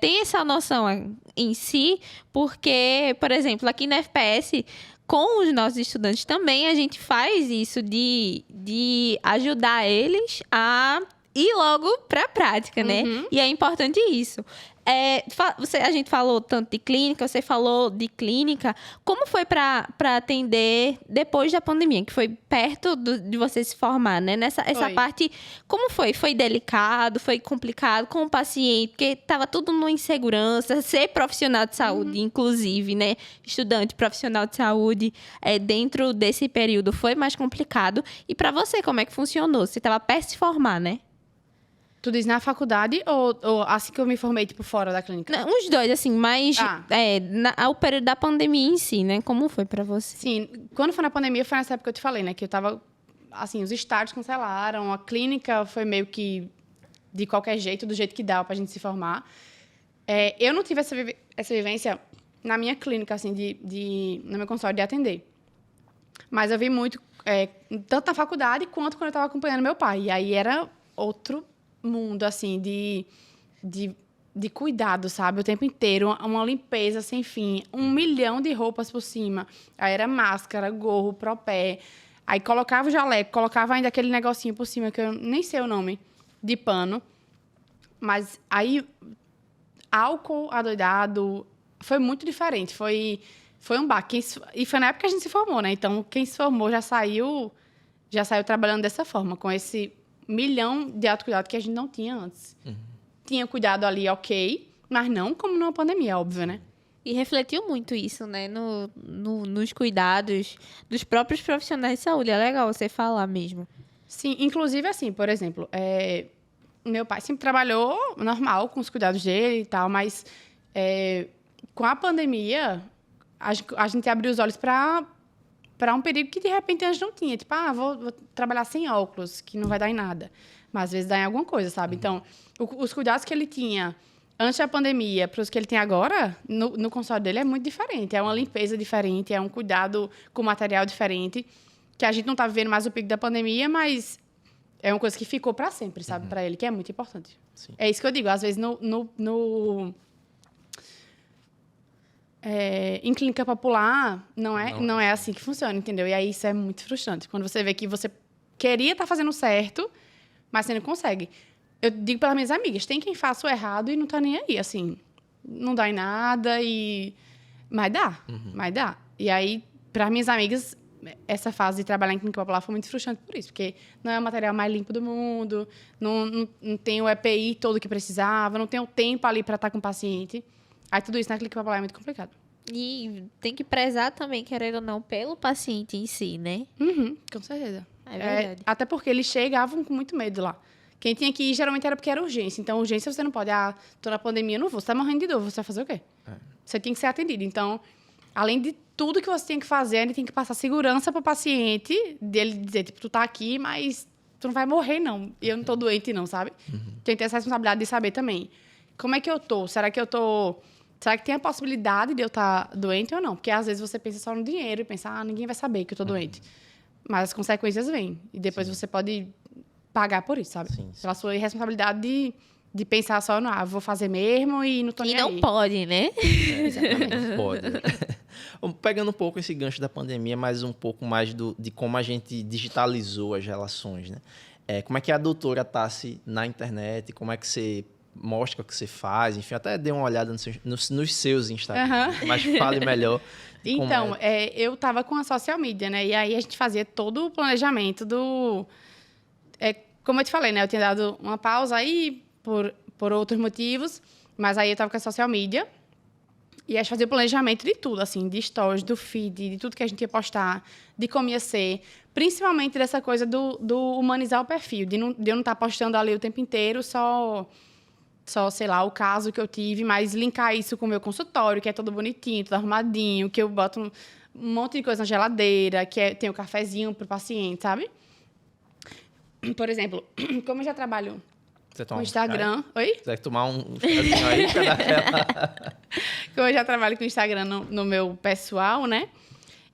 tem essa noção em si, porque, por exemplo, aqui na FPS, com os nossos estudantes também, a gente faz isso de ajudar eles a ir logo para a prática, né? E é importante isso. A gente falou tanto de clínica, você falou de clínica. Como foi para atender depois da pandemia, que foi perto de você se formar, né? Essa parte, como foi? Foi delicado? Foi complicado com o paciente? Porque estava tudo numa insegurança. Ser profissional de saúde, inclusive, né? Estudante profissional de saúde, dentro desse período foi mais complicado. E para você, como é que funcionou? Você estava perto de se formar, né? Tu diz na faculdade ou assim que eu me formei, tipo, fora da clínica? Não, os dois, assim, mas o período da pandemia em si, né? Como foi pra você? Sim, quando foi na pandemia, foi nessa época que eu te falei, né? Que eu tava, assim, os estágios cancelaram, a clínica foi meio que de qualquer jeito, do jeito que dava pra gente se formar. Eu não tive essa vivência na minha clínica, assim, no meu consultório de atender. Mas eu vi muito, tanto na faculdade quanto quando eu tava acompanhando meu pai. E aí era outro mundo, assim, de cuidado, sabe? O tempo inteiro, uma limpeza sem fim, 1 milhão de roupas por cima. Aí era máscara, gorro, propé. Aí colocava o jaleco, colocava ainda aquele negocinho por cima, que eu nem sei o nome, de pano. Mas aí, álcool adoidado, foi muito diferente. Foi um baque. E foi na época que a gente se formou, né? Então, quem se formou já saiu trabalhando dessa forma, com esse 1 milhão de autocuidado que a gente não tinha antes. Tinha cuidado ali, ok, mas não como numa pandemia, óbvio, né? E refletiu muito isso, né? Nos cuidados dos próprios profissionais de saúde. É legal você falar mesmo. Sim, inclusive assim, por exemplo, meu pai sempre trabalhou normal com os cuidados dele e tal, mas com a pandemia, a gente abriu os olhos para um perigo que, de repente, antes não tinha. Tipo, vou trabalhar sem óculos, que não vai dar em nada. Mas, às vezes, dá em alguma coisa, sabe? Então, os cuidados que ele tinha antes da pandemia para os que ele tem agora, no consultório dele, é muito diferente. É uma limpeza diferente, é um cuidado com material diferente, que a gente não está vivendo mais o pico da pandemia, mas é uma coisa que ficou para sempre, sabe? Para ele, que é muito importante. Sim. É isso que eu digo. Às vezes, em clínica popular, não é assim que funciona, entendeu? E aí isso é muito frustrante. Quando você vê que você queria estar fazendo certo, mas você não consegue. Eu digo pelas minhas amigas, tem quem faça o errado e não tá nem aí, assim. Não dá em nada mas dá. E aí, para minhas amigas, essa fase de trabalhar em clínica popular foi muito frustrante por isso, porque não é o material mais limpo do mundo, não tem o EPI todo que precisava, não tem o tempo ali para estar com o paciente. Aí tudo isso na clínica popular é muito complicado. E tem que prezar também, querendo ou não, pelo paciente em si, né? Com certeza. É verdade. Até porque eles chegavam com muito medo lá. Quem tinha que ir, geralmente, era porque era urgência. Então, urgência você não pode. Tô na pandemia, não vou. Você tá morrendo de dor, você vai fazer o quê? Você tem que ser atendido. Então, além de tudo que você tem que fazer, ele tem que passar segurança pro paciente, dele dizer, tipo, tu tá aqui, mas tu não vai morrer, não. E eu não tô doente, não, sabe? Tem que ter essa responsabilidade de saber também. Como é que eu tô? Será que tem a possibilidade de eu estar doente ou não? Porque, às vezes, você pensa só no dinheiro e pensa, ninguém vai saber que eu tô doente. Mas as consequências vêm. E depois você pode pagar por isso, sabe? Sim. Pela sua irresponsabilidade de pensar só no, vou fazer mesmo e não tô nem aí. E não pode, né? Exatamente. Não pode. Pegando um pouco esse gancho da pandemia, mas um pouco mais de como a gente digitalizou as relações, né? Como é que a doutora Tassi na internet, como é que você mostra o que você faz, enfim, até dê uma olhada nos seus Instagram, mas fale melhor. Então, eu tava com a social media, né? E aí a gente fazia todo o planejamento como eu te falei, né? Eu tinha dado uma pausa aí por outros motivos, mas aí eu tava com a social media e a gente fazia o planejamento de tudo, assim, de stories, do feed, de tudo que a gente ia postar, de como ia ser, principalmente dessa coisa do humanizar o perfil, de eu não estar postando ali o tempo inteiro só, sei lá, o caso que eu tive, mas linkar isso com o meu consultório, que é todo bonitinho, todo arrumadinho, que eu boto um monte de coisa na geladeira, tem o cafezinho pro paciente, sabe? Por exemplo, como eu já trabalho com o Instagram... Oi? Você vai tomar um chazinho aí pra dar aquela... Como eu já trabalho com o Instagram no meu pessoal, né?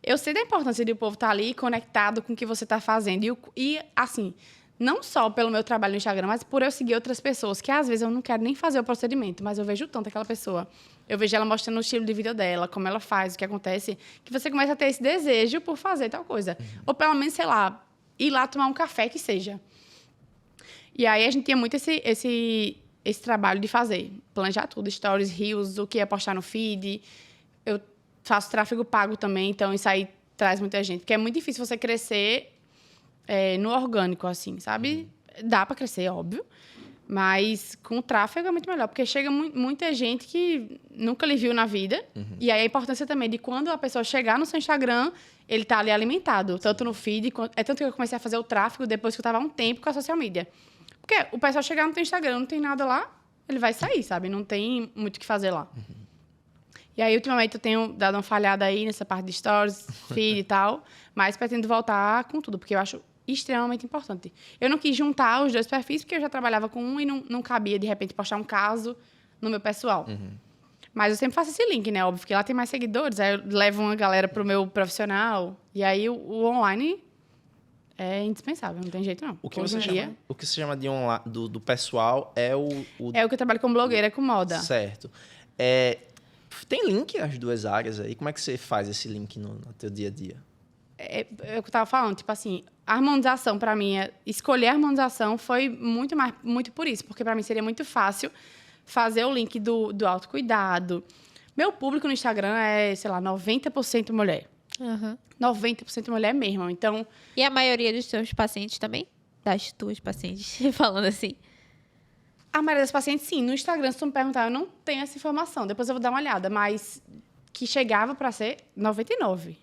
Eu sei da importância de o povo estar ali conectado com o que você está fazendo. E, assim, não só pelo meu trabalho no Instagram, mas por eu seguir outras pessoas, que às vezes eu não quero nem fazer o procedimento, mas eu vejo tanto aquela pessoa. Eu vejo ela mostrando o estilo de vida dela, como ela faz, o que acontece, que você começa a ter esse desejo por fazer tal coisa. Ou pelo menos, sei lá, ir lá tomar um café, que seja. E aí a gente tinha muito esse trabalho de fazer, planejar tudo, stories, reels, o que ia postar no feed. Eu faço tráfego pago também, então isso aí traz muita gente. Porque é muito difícil você crescer no orgânico, assim, sabe? Dá para crescer, óbvio, mas com o tráfego é muito melhor, porque chega muita gente que nunca lhe viu na vida. E aí a importância também de quando a pessoa chegar no seu Instagram, ele tá ali alimentado, tanto no feed, tanto que eu comecei a fazer o tráfego depois que eu estava há um tempo com a social media. Porque o pessoal chegar no teu Instagram, não tem nada lá, ele vai sair, sabe? Não tem muito o que fazer lá. E aí, ultimamente, eu tenho dado uma falhada aí nessa parte de stories, feed e tal, mas pretendo voltar com tudo, porque eu acho extremamente importante. Eu não quis juntar os 2 perfis, porque eu já trabalhava com um e não cabia, de repente, postar um caso no meu pessoal. Mas eu sempre faço esse link, né? Óbvio que lá tem mais seguidores, aí eu levo uma galera pro meu profissional, e aí o online é indispensável, não tem jeito não. O que Hoje você em dia, chama, o que você chama de online, do pessoal é o é o que eu trabalho como blogueira, com moda. certo. Tem link as 2 áreas aí? Como é que você faz esse link no teu dia a dia? É o que eu tava falando, tipo assim, a harmonização pra mim, escolher a harmonização foi muito por isso, porque pra mim seria muito fácil fazer o link do autocuidado. Meu público no Instagram é, sei lá, 90% mulher. 90% mulher mesmo. Então, E a maioria dos seus pacientes também? Das tuas pacientes, falando assim. a maioria das pacientes, sim. No Instagram, se tu me perguntar, eu não tenho essa informação. Depois eu vou dar uma olhada. Mas que chegava pra ser 99.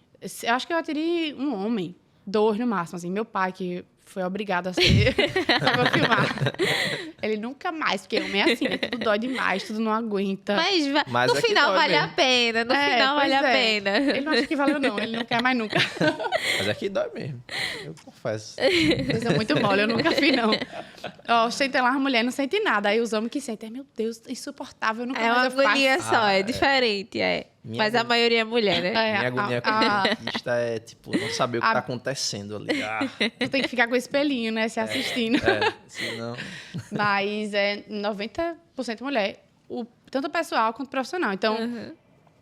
Eu acho que eu atendi um homem, 2 no máximo. Assim, meu pai, que foi obrigado a ser pra filmar. Ele nunca mais, porque homem é assim, né? Tudo dói demais, tudo não aguenta. Mas no é que final dói vale a mesmo. pena. No final pois vale a é. pena. Ele não acha que valeu, não. Ele não quer mais nunca. Mas aqui dói mesmo. Eu confesso. Eles são muito mole, eu nunca fiz, não. Ó, senta lá, a mulher não sente nada. Aí os homens que sentem, meu Deus, insuportável, eu nunca É mais uma eu faço. agonia só, Ah, é é. diferente, é. Minha Mas a agonia- maioria é mulher, né? Minha agonia com a- dentista é, tipo, não saber o que tá acontecendo ali. Tu tem que ficar com o espelhinho, né, se assistindo. Senão... Mas é 90% mulher, tanto pessoal quanto profissional. Então,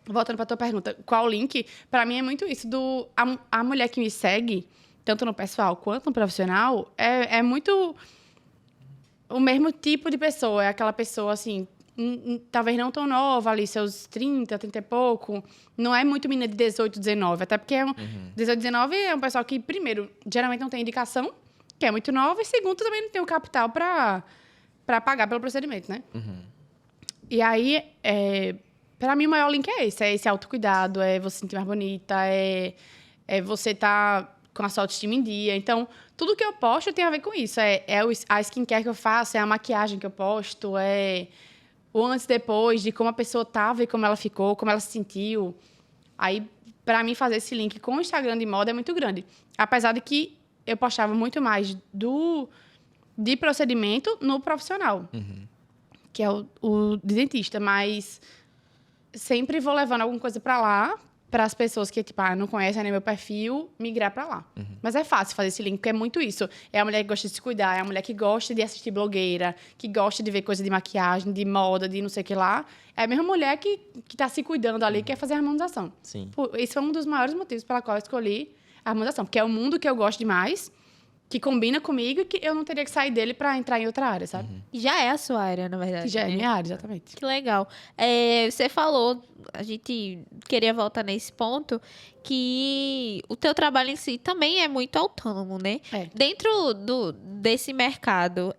voltando pra tua pergunta, qual o link? Pra mim é muito isso a mulher que me segue, tanto no pessoal quanto no profissional, é muito o mesmo tipo de pessoa. É aquela pessoa, assim, talvez não tão nova ali, seus 30, 30 e pouco. Não é muito menina de 18, 19. Até porque 18, 19 é um pessoal que, primeiro, geralmente não tem indicação, que é muito nova, e segundo, também não tem o capital para pagar pelo procedimento, né? E aí, para mim, o maior link é esse autocuidado, é você se sentir mais bonita, é você estar com a sua autoestima em dia. Então, tudo que eu posto tem a ver com isso. A skincare que eu faço, é a maquiagem que eu posto, é o antes e depois, de como a pessoa tava e como ela ficou, como ela se sentiu. Aí, para mim, fazer esse link com o Instagram de moda é muito grande. Apesar de que eu postava muito mais de procedimento no profissional, que é o de dentista, mas sempre vou levando alguma coisa para lá, para as pessoas que, tipo, não conhecem nem meu perfil, migrar para lá. Mas é fácil fazer esse link, porque é muito isso. É a mulher que gosta de se cuidar, é a mulher que gosta de assistir blogueira, que gosta de ver coisa de maquiagem, de moda, de não sei o que lá. É a mesma mulher que tá se cuidando ali, que quer fazer a harmonização. Sim. Esse foi um dos maiores motivos pela qual eu escolhi a harmonização, porque é um mundo que eu gosto demais, que combina comigo e que eu não teria que sair dele para entrar em outra área, sabe? Já é a sua área, na verdade. Que já é né? minha área, exatamente. Que legal. Você falou, a gente queria voltar nesse ponto, que o teu trabalho em si também é muito autônomo, né? É. Dentro desse mercado,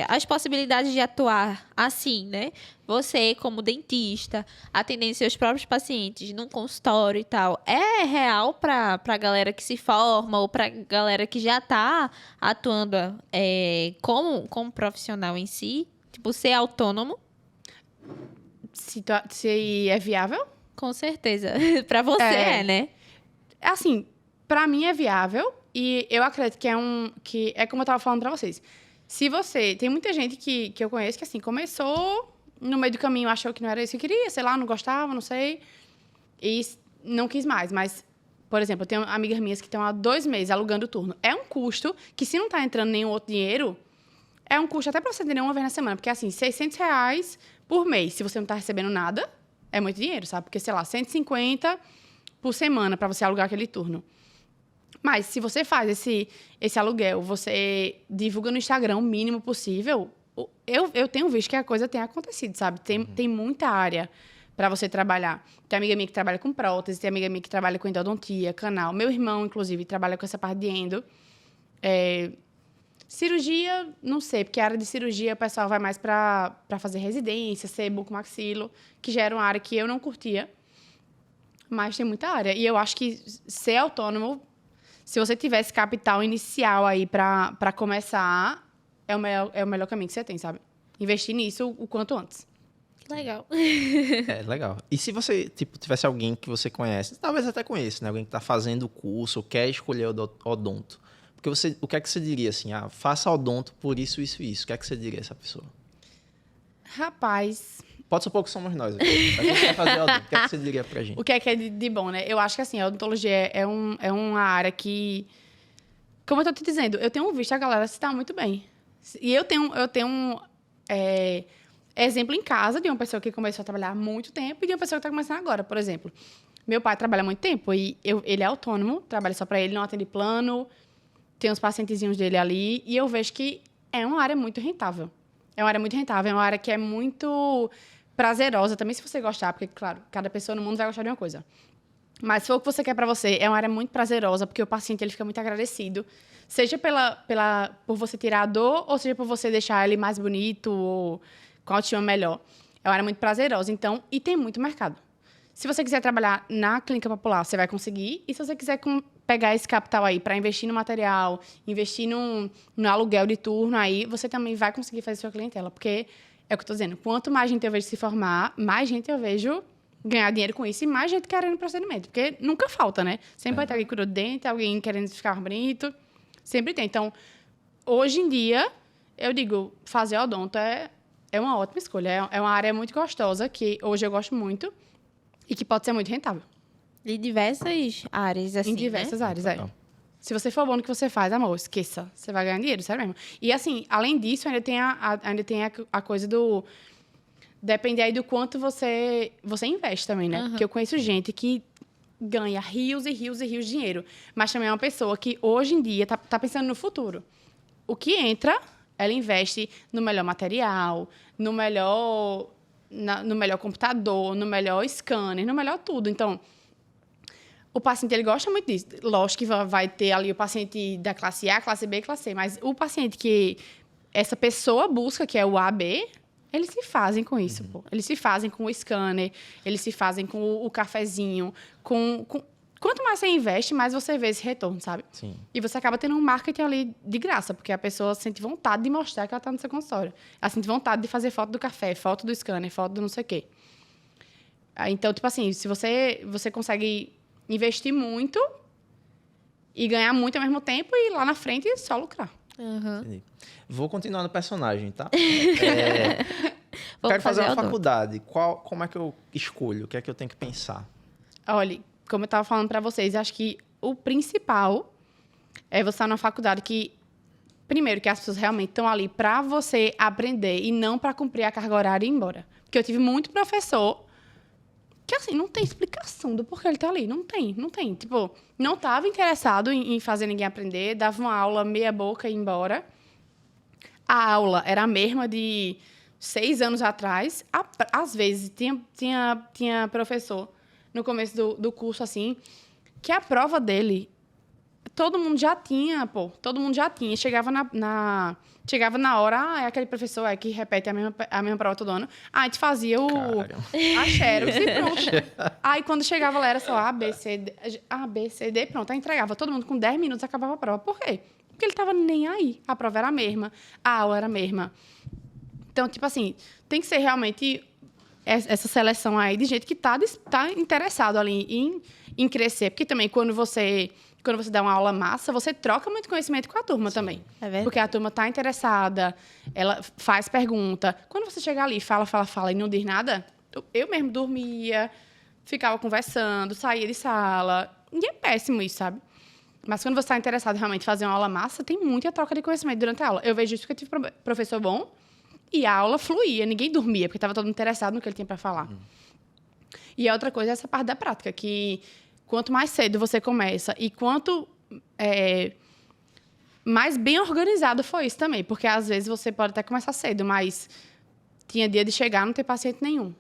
as possibilidades de atuar assim, né? Você, como dentista, atendendo seus próprios pacientes num consultório e tal, é real para a galera que se forma ou para a galera que já está atuando como profissional em si? Tipo, ser autônomo? Se é viável? Com certeza. Para você né? Assim, pra mim é viável e eu acredito que é como eu tava falando pra vocês. Se você... Tem muita gente que eu conheço que, assim, começou no meio do caminho, achou que não era isso que queria, sei lá, não gostava, não sei, e não quis mais. Mas, por exemplo, eu tenho amigas minhas que estão há 2 meses alugando turno. É um custo que, se não tá entrando nenhum outro dinheiro, é um custo até pra você atender uma vez na semana. Porque, assim, R$600 por mês, se você não tá recebendo nada, é muito dinheiro, sabe? Porque, sei lá, 150 por semana para você alugar aquele turno. Mas, se você faz esse aluguel, você divulga no Instagram o mínimo possível, eu tenho visto que a coisa tem acontecido, sabe? Tem muita área para você trabalhar. Tem amiga minha que trabalha com prótese, tem amiga minha que trabalha com endodontia, canal. Meu irmão, inclusive, trabalha com essa parte de endo. Cirurgia, não sei, porque a área de cirurgia o pessoal vai mais para fazer residência, ser bucomaxilo, que já era uma área que eu não curtia. Mas tem muita área. E eu acho que ser autônomo, se você tivesse capital inicial aí para começar, é o melhor caminho que você tem, sabe? Investir nisso o quanto antes. Que legal. É, legal. E se você, tipo, tivesse alguém que você conhece, talvez até conheça, né? Alguém que tá fazendo o curso ou quer escolher odonto. Porque o que é que você diria assim? Ah, faça odonto por isso, isso e isso. O que é que você diria a essa pessoa? Rapaz, Pode supor que somos nós aqui. A gente vai fazer odonto. O que é que você diria pra gente? o que é de bom, né? Eu acho que, assim, a odontologia é uma área que... Como eu tô te dizendo, eu tenho visto a galera se dar muito bem. E eu tenho exemplo em casa de uma pessoa que começou a trabalhar há muito tempo e de uma pessoa que está começando agora, por exemplo. Meu pai trabalha há muito tempo e ele é autônomo, trabalha só para ele, não atende plano, tem uns pacientezinhos dele ali e eu vejo que é uma área muito rentável. É uma área muito rentável, é uma área que é muito prazerosa também, se você gostar, porque, claro, cada pessoa no mundo vai gostar de uma coisa. Mas se for o que você quer para você, é uma área muito prazerosa, porque o paciente ele fica muito agradecido, seja por você tirar a dor, ou seja por você deixar ele mais bonito ou com a autoestima melhor. É uma área muito prazerosa, então, e tem muito mercado. Se você quiser trabalhar na clínica popular, você vai conseguir, e se você quiser pegar esse capital aí para investir no material, investir no aluguel de turno, aí você também vai conseguir fazer sua clientela, porque é o que eu estou dizendo, quanto mais gente eu vejo se formar, mais gente eu vejo ganhar dinheiro com isso e mais gente querendo procedimento. Porque nunca falta, né? Sempre vai ter alguém que curou de dente, alguém querendo ficar bonito. Sempre tem. Então, hoje em dia, eu digo, fazer odonto é uma ótima escolha. É uma área muito gostosa, que hoje eu gosto muito e que pode ser muito rentável. De diversas áreas, assim, Em diversas né? áreas, Legal. Se você for bom no que você faz, amor, esqueça. Você vai ganhar dinheiro, sério mesmo. E, assim, além disso, ainda tem a coisa do... Depende aí do quanto você investe também, né? Uhum. Porque eu conheço gente que ganha rios e rios e rios de dinheiro. Mas também é uma pessoa que, hoje em dia, tá pensando no futuro. O que entra, ela investe no melhor material, no melhor computador, no melhor scanner, no melhor tudo. Então, o paciente, ele gosta muito disso. Lógico que vai ter ali o paciente da classe A, classe B e classe C. Mas o paciente que essa pessoa busca, que é o AB... Eles se fazem com isso, pô. Eles se fazem com o scanner, eles se fazem com o cafezinho. Quanto mais você investe, mais você vê esse retorno, sabe? Sim. E você acaba tendo um marketing ali de graça, porque a pessoa sente vontade de mostrar que ela está no seu consultório. Ela sente vontade de fazer foto do café, foto do scanner, foto do não sei o quê. Então, tipo assim, se você consegue investir muito e ganhar muito ao mesmo tempo e lá na frente só lucrar. Uhum. Entendi. Vou continuar no personagem, tá? Vamos Quero fazer uma odonto. faculdade. Como é que eu escolho? O que é que eu tenho que pensar? Olha, como eu estava falando para vocês, acho que o principal é você estar numa faculdade que, primeiro, que as pessoas realmente estão ali para você aprender e não para cumprir a carga horária e ir embora. Porque eu tive muito professor que, assim, não tem explicação do porquê ele tá ali. Não tem. Tipo, não estava interessado em fazer ninguém aprender, dava uma aula meia boca e ia embora. A aula era a mesma de 6 anos atrás. Às vezes, tinha professor no começo do curso, assim, que a prova dele, todo mundo já tinha, pô. Todo mundo já tinha. Chegava na hora, é aquele professor que repete a mesma prova todo ano. A gente fazia a xerox e pronto. Aí, quando chegava lá, era só A, B, C, D, pronto. Aí entregava. Todo mundo com 10 minutos acabava a prova. Por quê? Porque ele estava nem aí. A prova era a mesma, a aula era a mesma. Então, tipo assim, tem que ser realmente essa seleção aí de gente que tá interessado ali em crescer. Porque também, quando você dá uma aula massa, você troca muito conhecimento com a turma também. É verdade. Porque a turma tá interessada, ela faz pergunta. Quando você chega ali, fala e não diz nada, eu mesmo dormia, ficava conversando, saía de sala. E é péssimo isso, sabe? Mas quando você está interessado realmente em fazer uma aula massa, tem muita troca de conhecimento durante a aula. Eu vejo isso porque eu tive professor bom e a aula fluía, ninguém dormia, porque estava todo mundo interessado no que ele tinha para falar. E a outra coisa é essa parte da prática, que quanto mais cedo você começa e quanto mais bem organizado foi isso também, porque às vezes você pode até começar cedo, mas tinha dia de chegar e não ter paciente nenhum.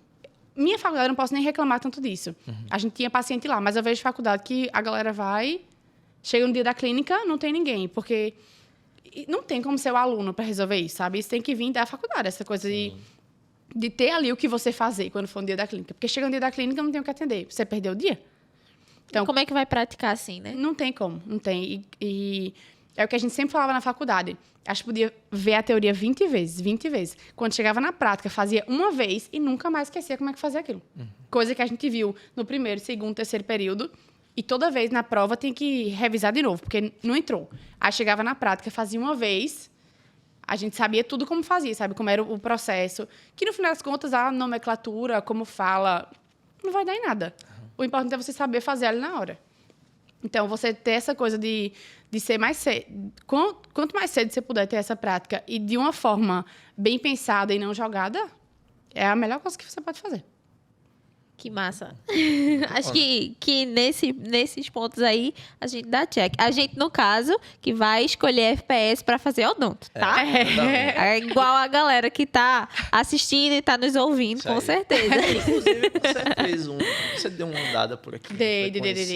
Minha faculdade, eu não posso nem reclamar tanto disso. A gente tinha paciente lá, mas eu vejo faculdade que a galera vai... Chega no dia da clínica, não tem ninguém, porque não tem como ser o aluno para resolver isso, sabe? Isso tem que vir da faculdade, essa coisa de ter ali o que você fazer quando for no dia da clínica. Porque chega no dia da clínica, não tem o que atender. Você perdeu o dia. Então, como é que vai praticar assim, né? Não tem como, não tem. E É o que a gente sempre falava na faculdade. Acho que podia ver a teoria 20 vezes, 20 vezes. Quando chegava na prática, fazia uma vez e nunca mais esquecia como é que fazia aquilo. Coisa que a gente viu no primeiro, segundo, terceiro período. E toda vez na prova tinha que revisar de novo, porque não entrou. Aí chegava na prática, fazia uma vez, a gente sabia tudo como fazia, sabe? Como era o processo. Que no final das contas, a nomenclatura, como fala, não vai dar em nada. O importante é você saber fazer ali na hora. Então, você ter essa coisa de ser mais cedo. Quanto mais cedo você puder ter essa prática e de uma forma bem pensada e não jogada, é a melhor coisa que você pode fazer. Que massa. Acho que nesses pontos aí, a gente dá check. A gente, no caso, que vai escolher FPS para fazer odonto, tá? É igual a galera que tá assistindo e tá nos ouvindo, Isso com aí. certeza. Inclusive, você fez você deu uma andada por aqui. Dei.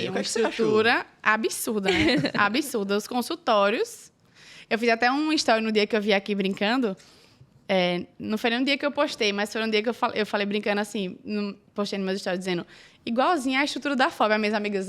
Uma estrutura absurda, né? Absurda. Os consultórios. Eu fiz até um story no dia que eu vi aqui brincando. Não foi nem um dia que eu postei, mas foi um dia que eu falei brincando assim, postei nos meus stories, dizendo igualzinha a estrutura da FOB. As minhas amigas,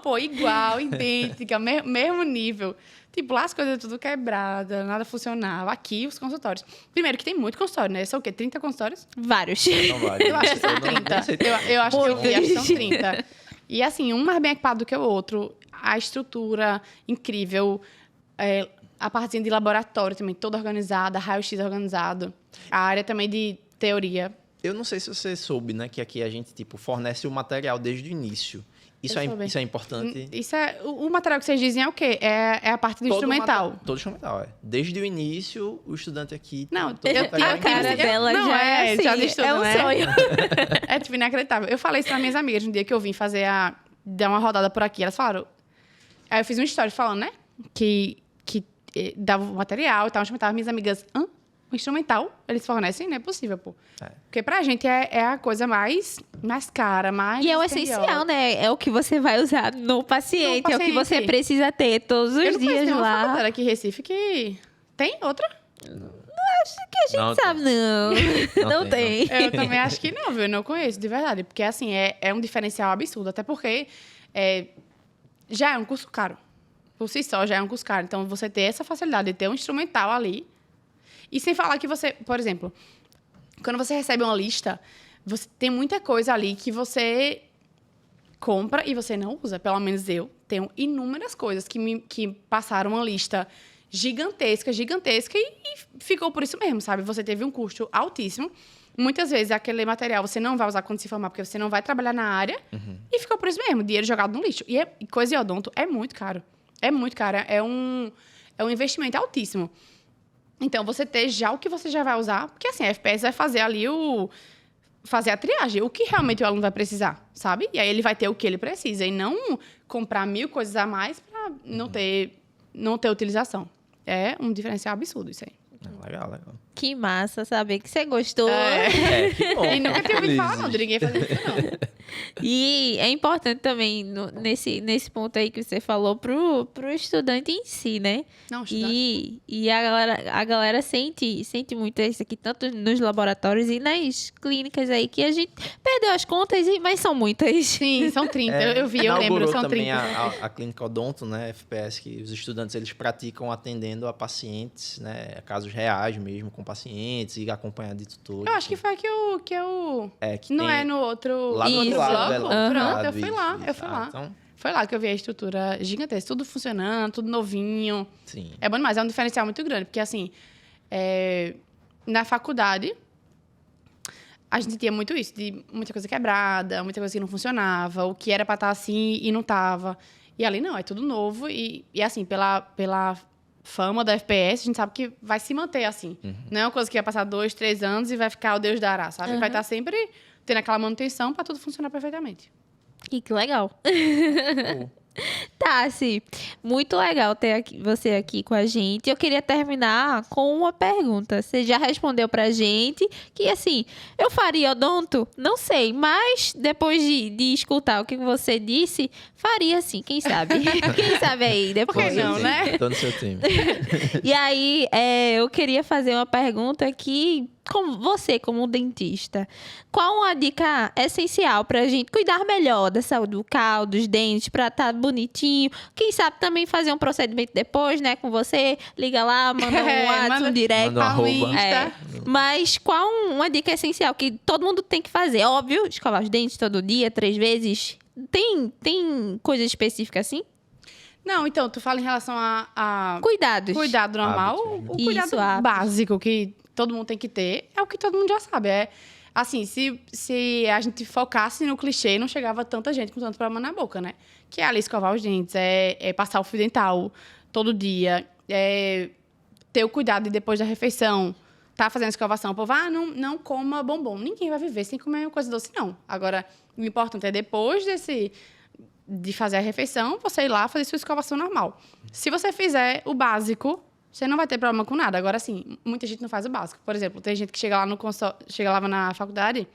pô, igual, idêntica, mesmo nível. Tipo, lá as coisas tudo quebradas, nada funcionava. Aqui, os consultórios. Primeiro, que tem muito consultório, né? São o quê? 30 consultórios? Vários. Não vai. Eu acho que são 30. Eu acho que eu vi, acho que são 30. E assim, um mais bem equipado do que o outro. A estrutura incrível. A partezinha de laboratório também, toda organizada. Raio-X organizado. A área também de teoria. Eu não sei se você soube, né? Que aqui a gente, tipo, fornece o material desde o início. Isso é importante. Isso o material que vocês dizem é o quê? É a parte do instrumental. Todo instrumental, Desde o início, o estudante aqui... Não, todo eu material A cara dela não, já é assim, já de estudo, é um né? sonho. É tipo inacreditável. Eu falei isso para minhas amigas no dia que eu vim fazer dar uma rodada por aqui. Elas falaram... Aí eu fiz uma história falando, né? Que dava o material e tal, instrumental. Minhas amigas, o instrumental, eles fornecem? Não é possível, pô. Porque pra gente é a coisa mais cara, mais... E é o essencial, né? É o que você vai usar no paciente. É o que você precisa ter todos os Eu não dias conheço nenhuma lá. faculdade aqui em Recife que... Tem outra? Que a gente sabe, não tem. Eu também acho que não, viu? Eu não conheço, de verdade. Porque, assim, é um diferencial absurdo. Até porque já é um curso caro. Por si só, já é um curso caro. Então, você ter essa facilidade de ter um instrumental ali. E sem falar que você, por exemplo, quando você recebe uma lista, você tem muita coisa ali que você compra e você não usa. Pelo menos eu tenho inúmeras coisas que passaram uma lista gigantesca e ficou por isso mesmo, sabe? Você teve um custo altíssimo. Muitas vezes aquele material você não vai usar quando se formar, porque você não vai trabalhar na área. E ficou por isso mesmo, dinheiro jogado no lixo. E coisa de odonto é muito caro. É muito caro. É um investimento altíssimo. Então, você ter já o que você já vai usar, porque assim, a FPS vai fazer ali fazer a triagem, o que realmente o aluno vai precisar, sabe? E aí ele vai ter o que ele precisa, e não comprar 1000 coisas a mais para não ter utilização. É um diferencial absurdo isso aí. Legal. Que massa saber que você gostou. Que bom. E nunca tinha ouvido falar, não, de ninguém fazer isso, não. E é importante também, nesse ponto aí que você falou, pro estudante em si, né? Não, estudante. E a galera sente muito isso aqui, tanto nos laboratórios e nas clínicas aí, que a gente perdeu as contas, mas são muitas. Sim, são 30. Eu vi, eu lembro, são 30. também a clínica Odonto, né, FPS, que os estudantes eles praticam atendendo a pacientes, né, casos reais mesmo, com pacientes e acompanhado de tutor. Eu acho que foi que eu que não tem é no outro... lá do outro lado, bloco? Pronto, eu fui lá. Então, Foi lá que eu vi a estrutura gigantesca, tudo funcionando, tudo novinho. sim. É bom demais, é um diferencial muito grande, porque assim, na faculdade, a gente tinha muito isso, de muita coisa quebrada, muita coisa que não funcionava, o que era pra estar assim e não tava. E ali não, é tudo novo e assim, pela fama da FPS, a gente sabe que vai se manter assim. Não é uma coisa que vai passar 2, 3 anos e vai ficar o Deus dará, sabe? Vai estar sempre tendo aquela manutenção pra tudo funcionar perfeitamente. E que legal. Tassi, muito legal ter você aqui com a gente. Eu queria terminar com uma pergunta. Você já respondeu pra gente que, assim, eu faria odonto? Não sei, mas depois de escutar o que você disse, faria sim, quem sabe? Quem sabe aí, depois. Por que não, né? Tô no seu time. E aí, eu queria fazer uma pergunta que como você, como dentista, qual uma dica essencial pra gente cuidar melhor da saúde bucal, dos dentes, pra estar bonitinho? Quem sabe também fazer um procedimento depois, né, com você, liga lá, manda um WhatsApp, um direct. Manda um arroba. É. Mas qual uma dica essencial que todo mundo tem que fazer? Óbvio, escovar os dentes todo dia, 3 vezes. Tem coisa específica assim? Não, então, tu fala em relação a Cuidados. cuidado normal, Hábitos, o cuidado Isso, hábitos. básico que todo mundo tem que ter, é o que todo mundo já sabe. É assim, se a gente focasse no clichê, não chegava tanta gente com tanto problema na boca, né? Que é ali escovar os dentes, é passar o fio dental todo dia, é ter o cuidado de depois da refeição, tá fazendo escovação, o povo, não coma bombom. Ninguém vai viver sem comer coisa doce, não. Agora, o importante é depois de fazer a refeição, você ir lá fazer sua escovação normal. Se você fizer o básico, você não vai ter problema com nada. Agora, assim, muita gente não faz o básico. Por exemplo, tem gente que chega lá na faculdade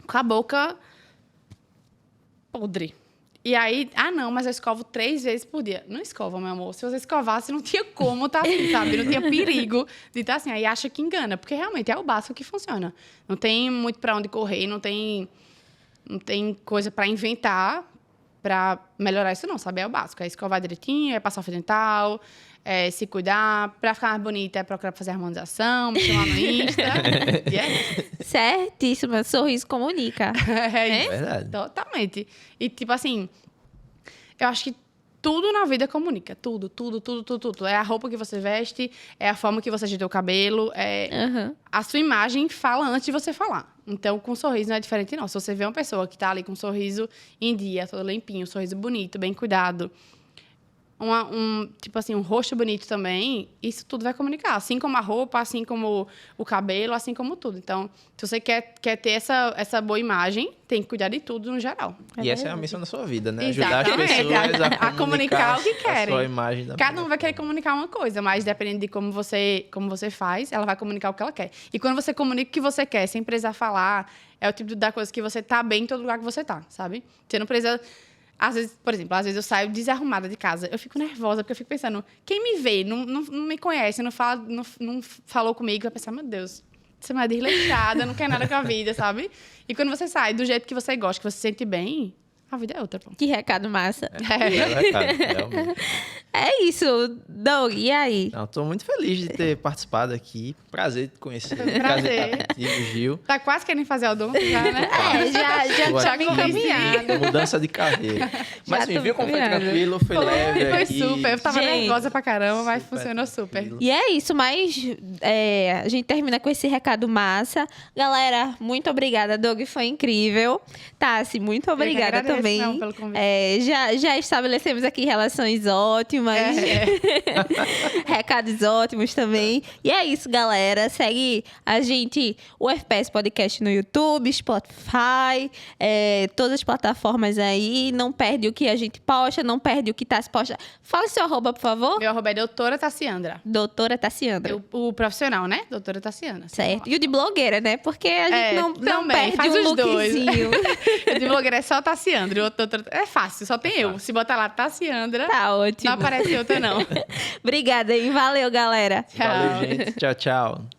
com a boca podre. E aí, não, mas eu escovo 3 vezes por dia. Não escova, meu amor. Se você escovasse, não tinha como tá assim, sabe? Não tinha perigo de estar assim. Aí acha que engana, porque realmente é o básico que funciona. Não tem muito para onde correr, não tem coisa para inventar para melhorar isso não, sabe? É o básico. É escovar direitinho, é passar fio dental, é se cuidar. Para ficar mais bonita, é procurar fazer harmonização, me chamar no Insta. E é isso. Certíssimo, sorriso comunica. É isso. Verdade. Totalmente. E, tipo assim, eu acho que tudo na vida comunica. Tudo. É a roupa que você veste, é a forma que você ajeita o cabelo, Aham. a sua imagem fala antes de você falar. Então, com sorriso não é diferente, não. Se você vê uma pessoa que tá ali com um sorriso em dia, todo limpinho, um sorriso bonito, bem cuidado, tipo assim, um rosto bonito também, isso tudo vai comunicar. Assim como a roupa, assim como o cabelo, assim como tudo. Então, se você quer ter essa boa imagem, tem que cuidar de tudo no geral. E essa é a missão da sua vida, né? Ajudar as Exatamente. pessoas A comunicar o que a querem. sua imagem da Cada um melhor vai querer forma. comunicar uma coisa, mas dependendo de como você faz, ela vai comunicar o que ela quer. E quando você comunica o que você quer, sem precisar falar, é o tipo da coisa que você tá bem em todo lugar que você tá, sabe? Você não precisa... Às vezes, por exemplo, eu saio desarrumada de casa. Eu fico nervosa, porque eu fico pensando, quem me vê, não me conhece, não falou comigo, vai pensar, meu Deus, você não é desleixada, não quer nada com a vida, sabe? E quando você sai do jeito que você gosta, que você se sente bem, a vida é outra, pô. Que recado massa. Realmente. É isso, Doug, e aí? Não, tô muito feliz de ter participado aqui. Prazer te conhecer. Prazer. estar contigo, Gil. Tá quase querendo fazer odonto já, né? Já Tô tá aqui, me encaminhando. Mudança de carreira. Mas tô enfim, viu como foi caminhando. tranquilo, foi leve Foi aqui. super. Eu tava Gente, nervosa pra caramba, mas super funcionou super. tranquilo. E é isso, mas a gente termina com esse recado massa. Galera, muito obrigada, Doug, foi incrível. Tassi, muito obrigada agradeço, também. não, pelo convite. Já estabelecemos aqui relações ótimas, recados ótimos também. E é isso, galera. Segue a gente, o FPS Podcast no YouTube, Spotify, todas as plataformas aí. Não perde o que a gente posta, não perde o que Tassi posta. Fala seu arroba, por favor. Meu arroba é doutora Tassiandra. Doutora Tassiandra. O profissional, né? Doutora Tassiana. Certo. E o de blogueira, né? Porque a gente não também, perde faz um os dois. lookzinho. O de blogueira é só Tassiandra. É fácil, só tem eu. Se botar lá Tassiandra, Tá ótimo. não aparece outra, não. Obrigada, hein? Valeu, galera. Tchau. Valeu, gente. Tchau, tchau.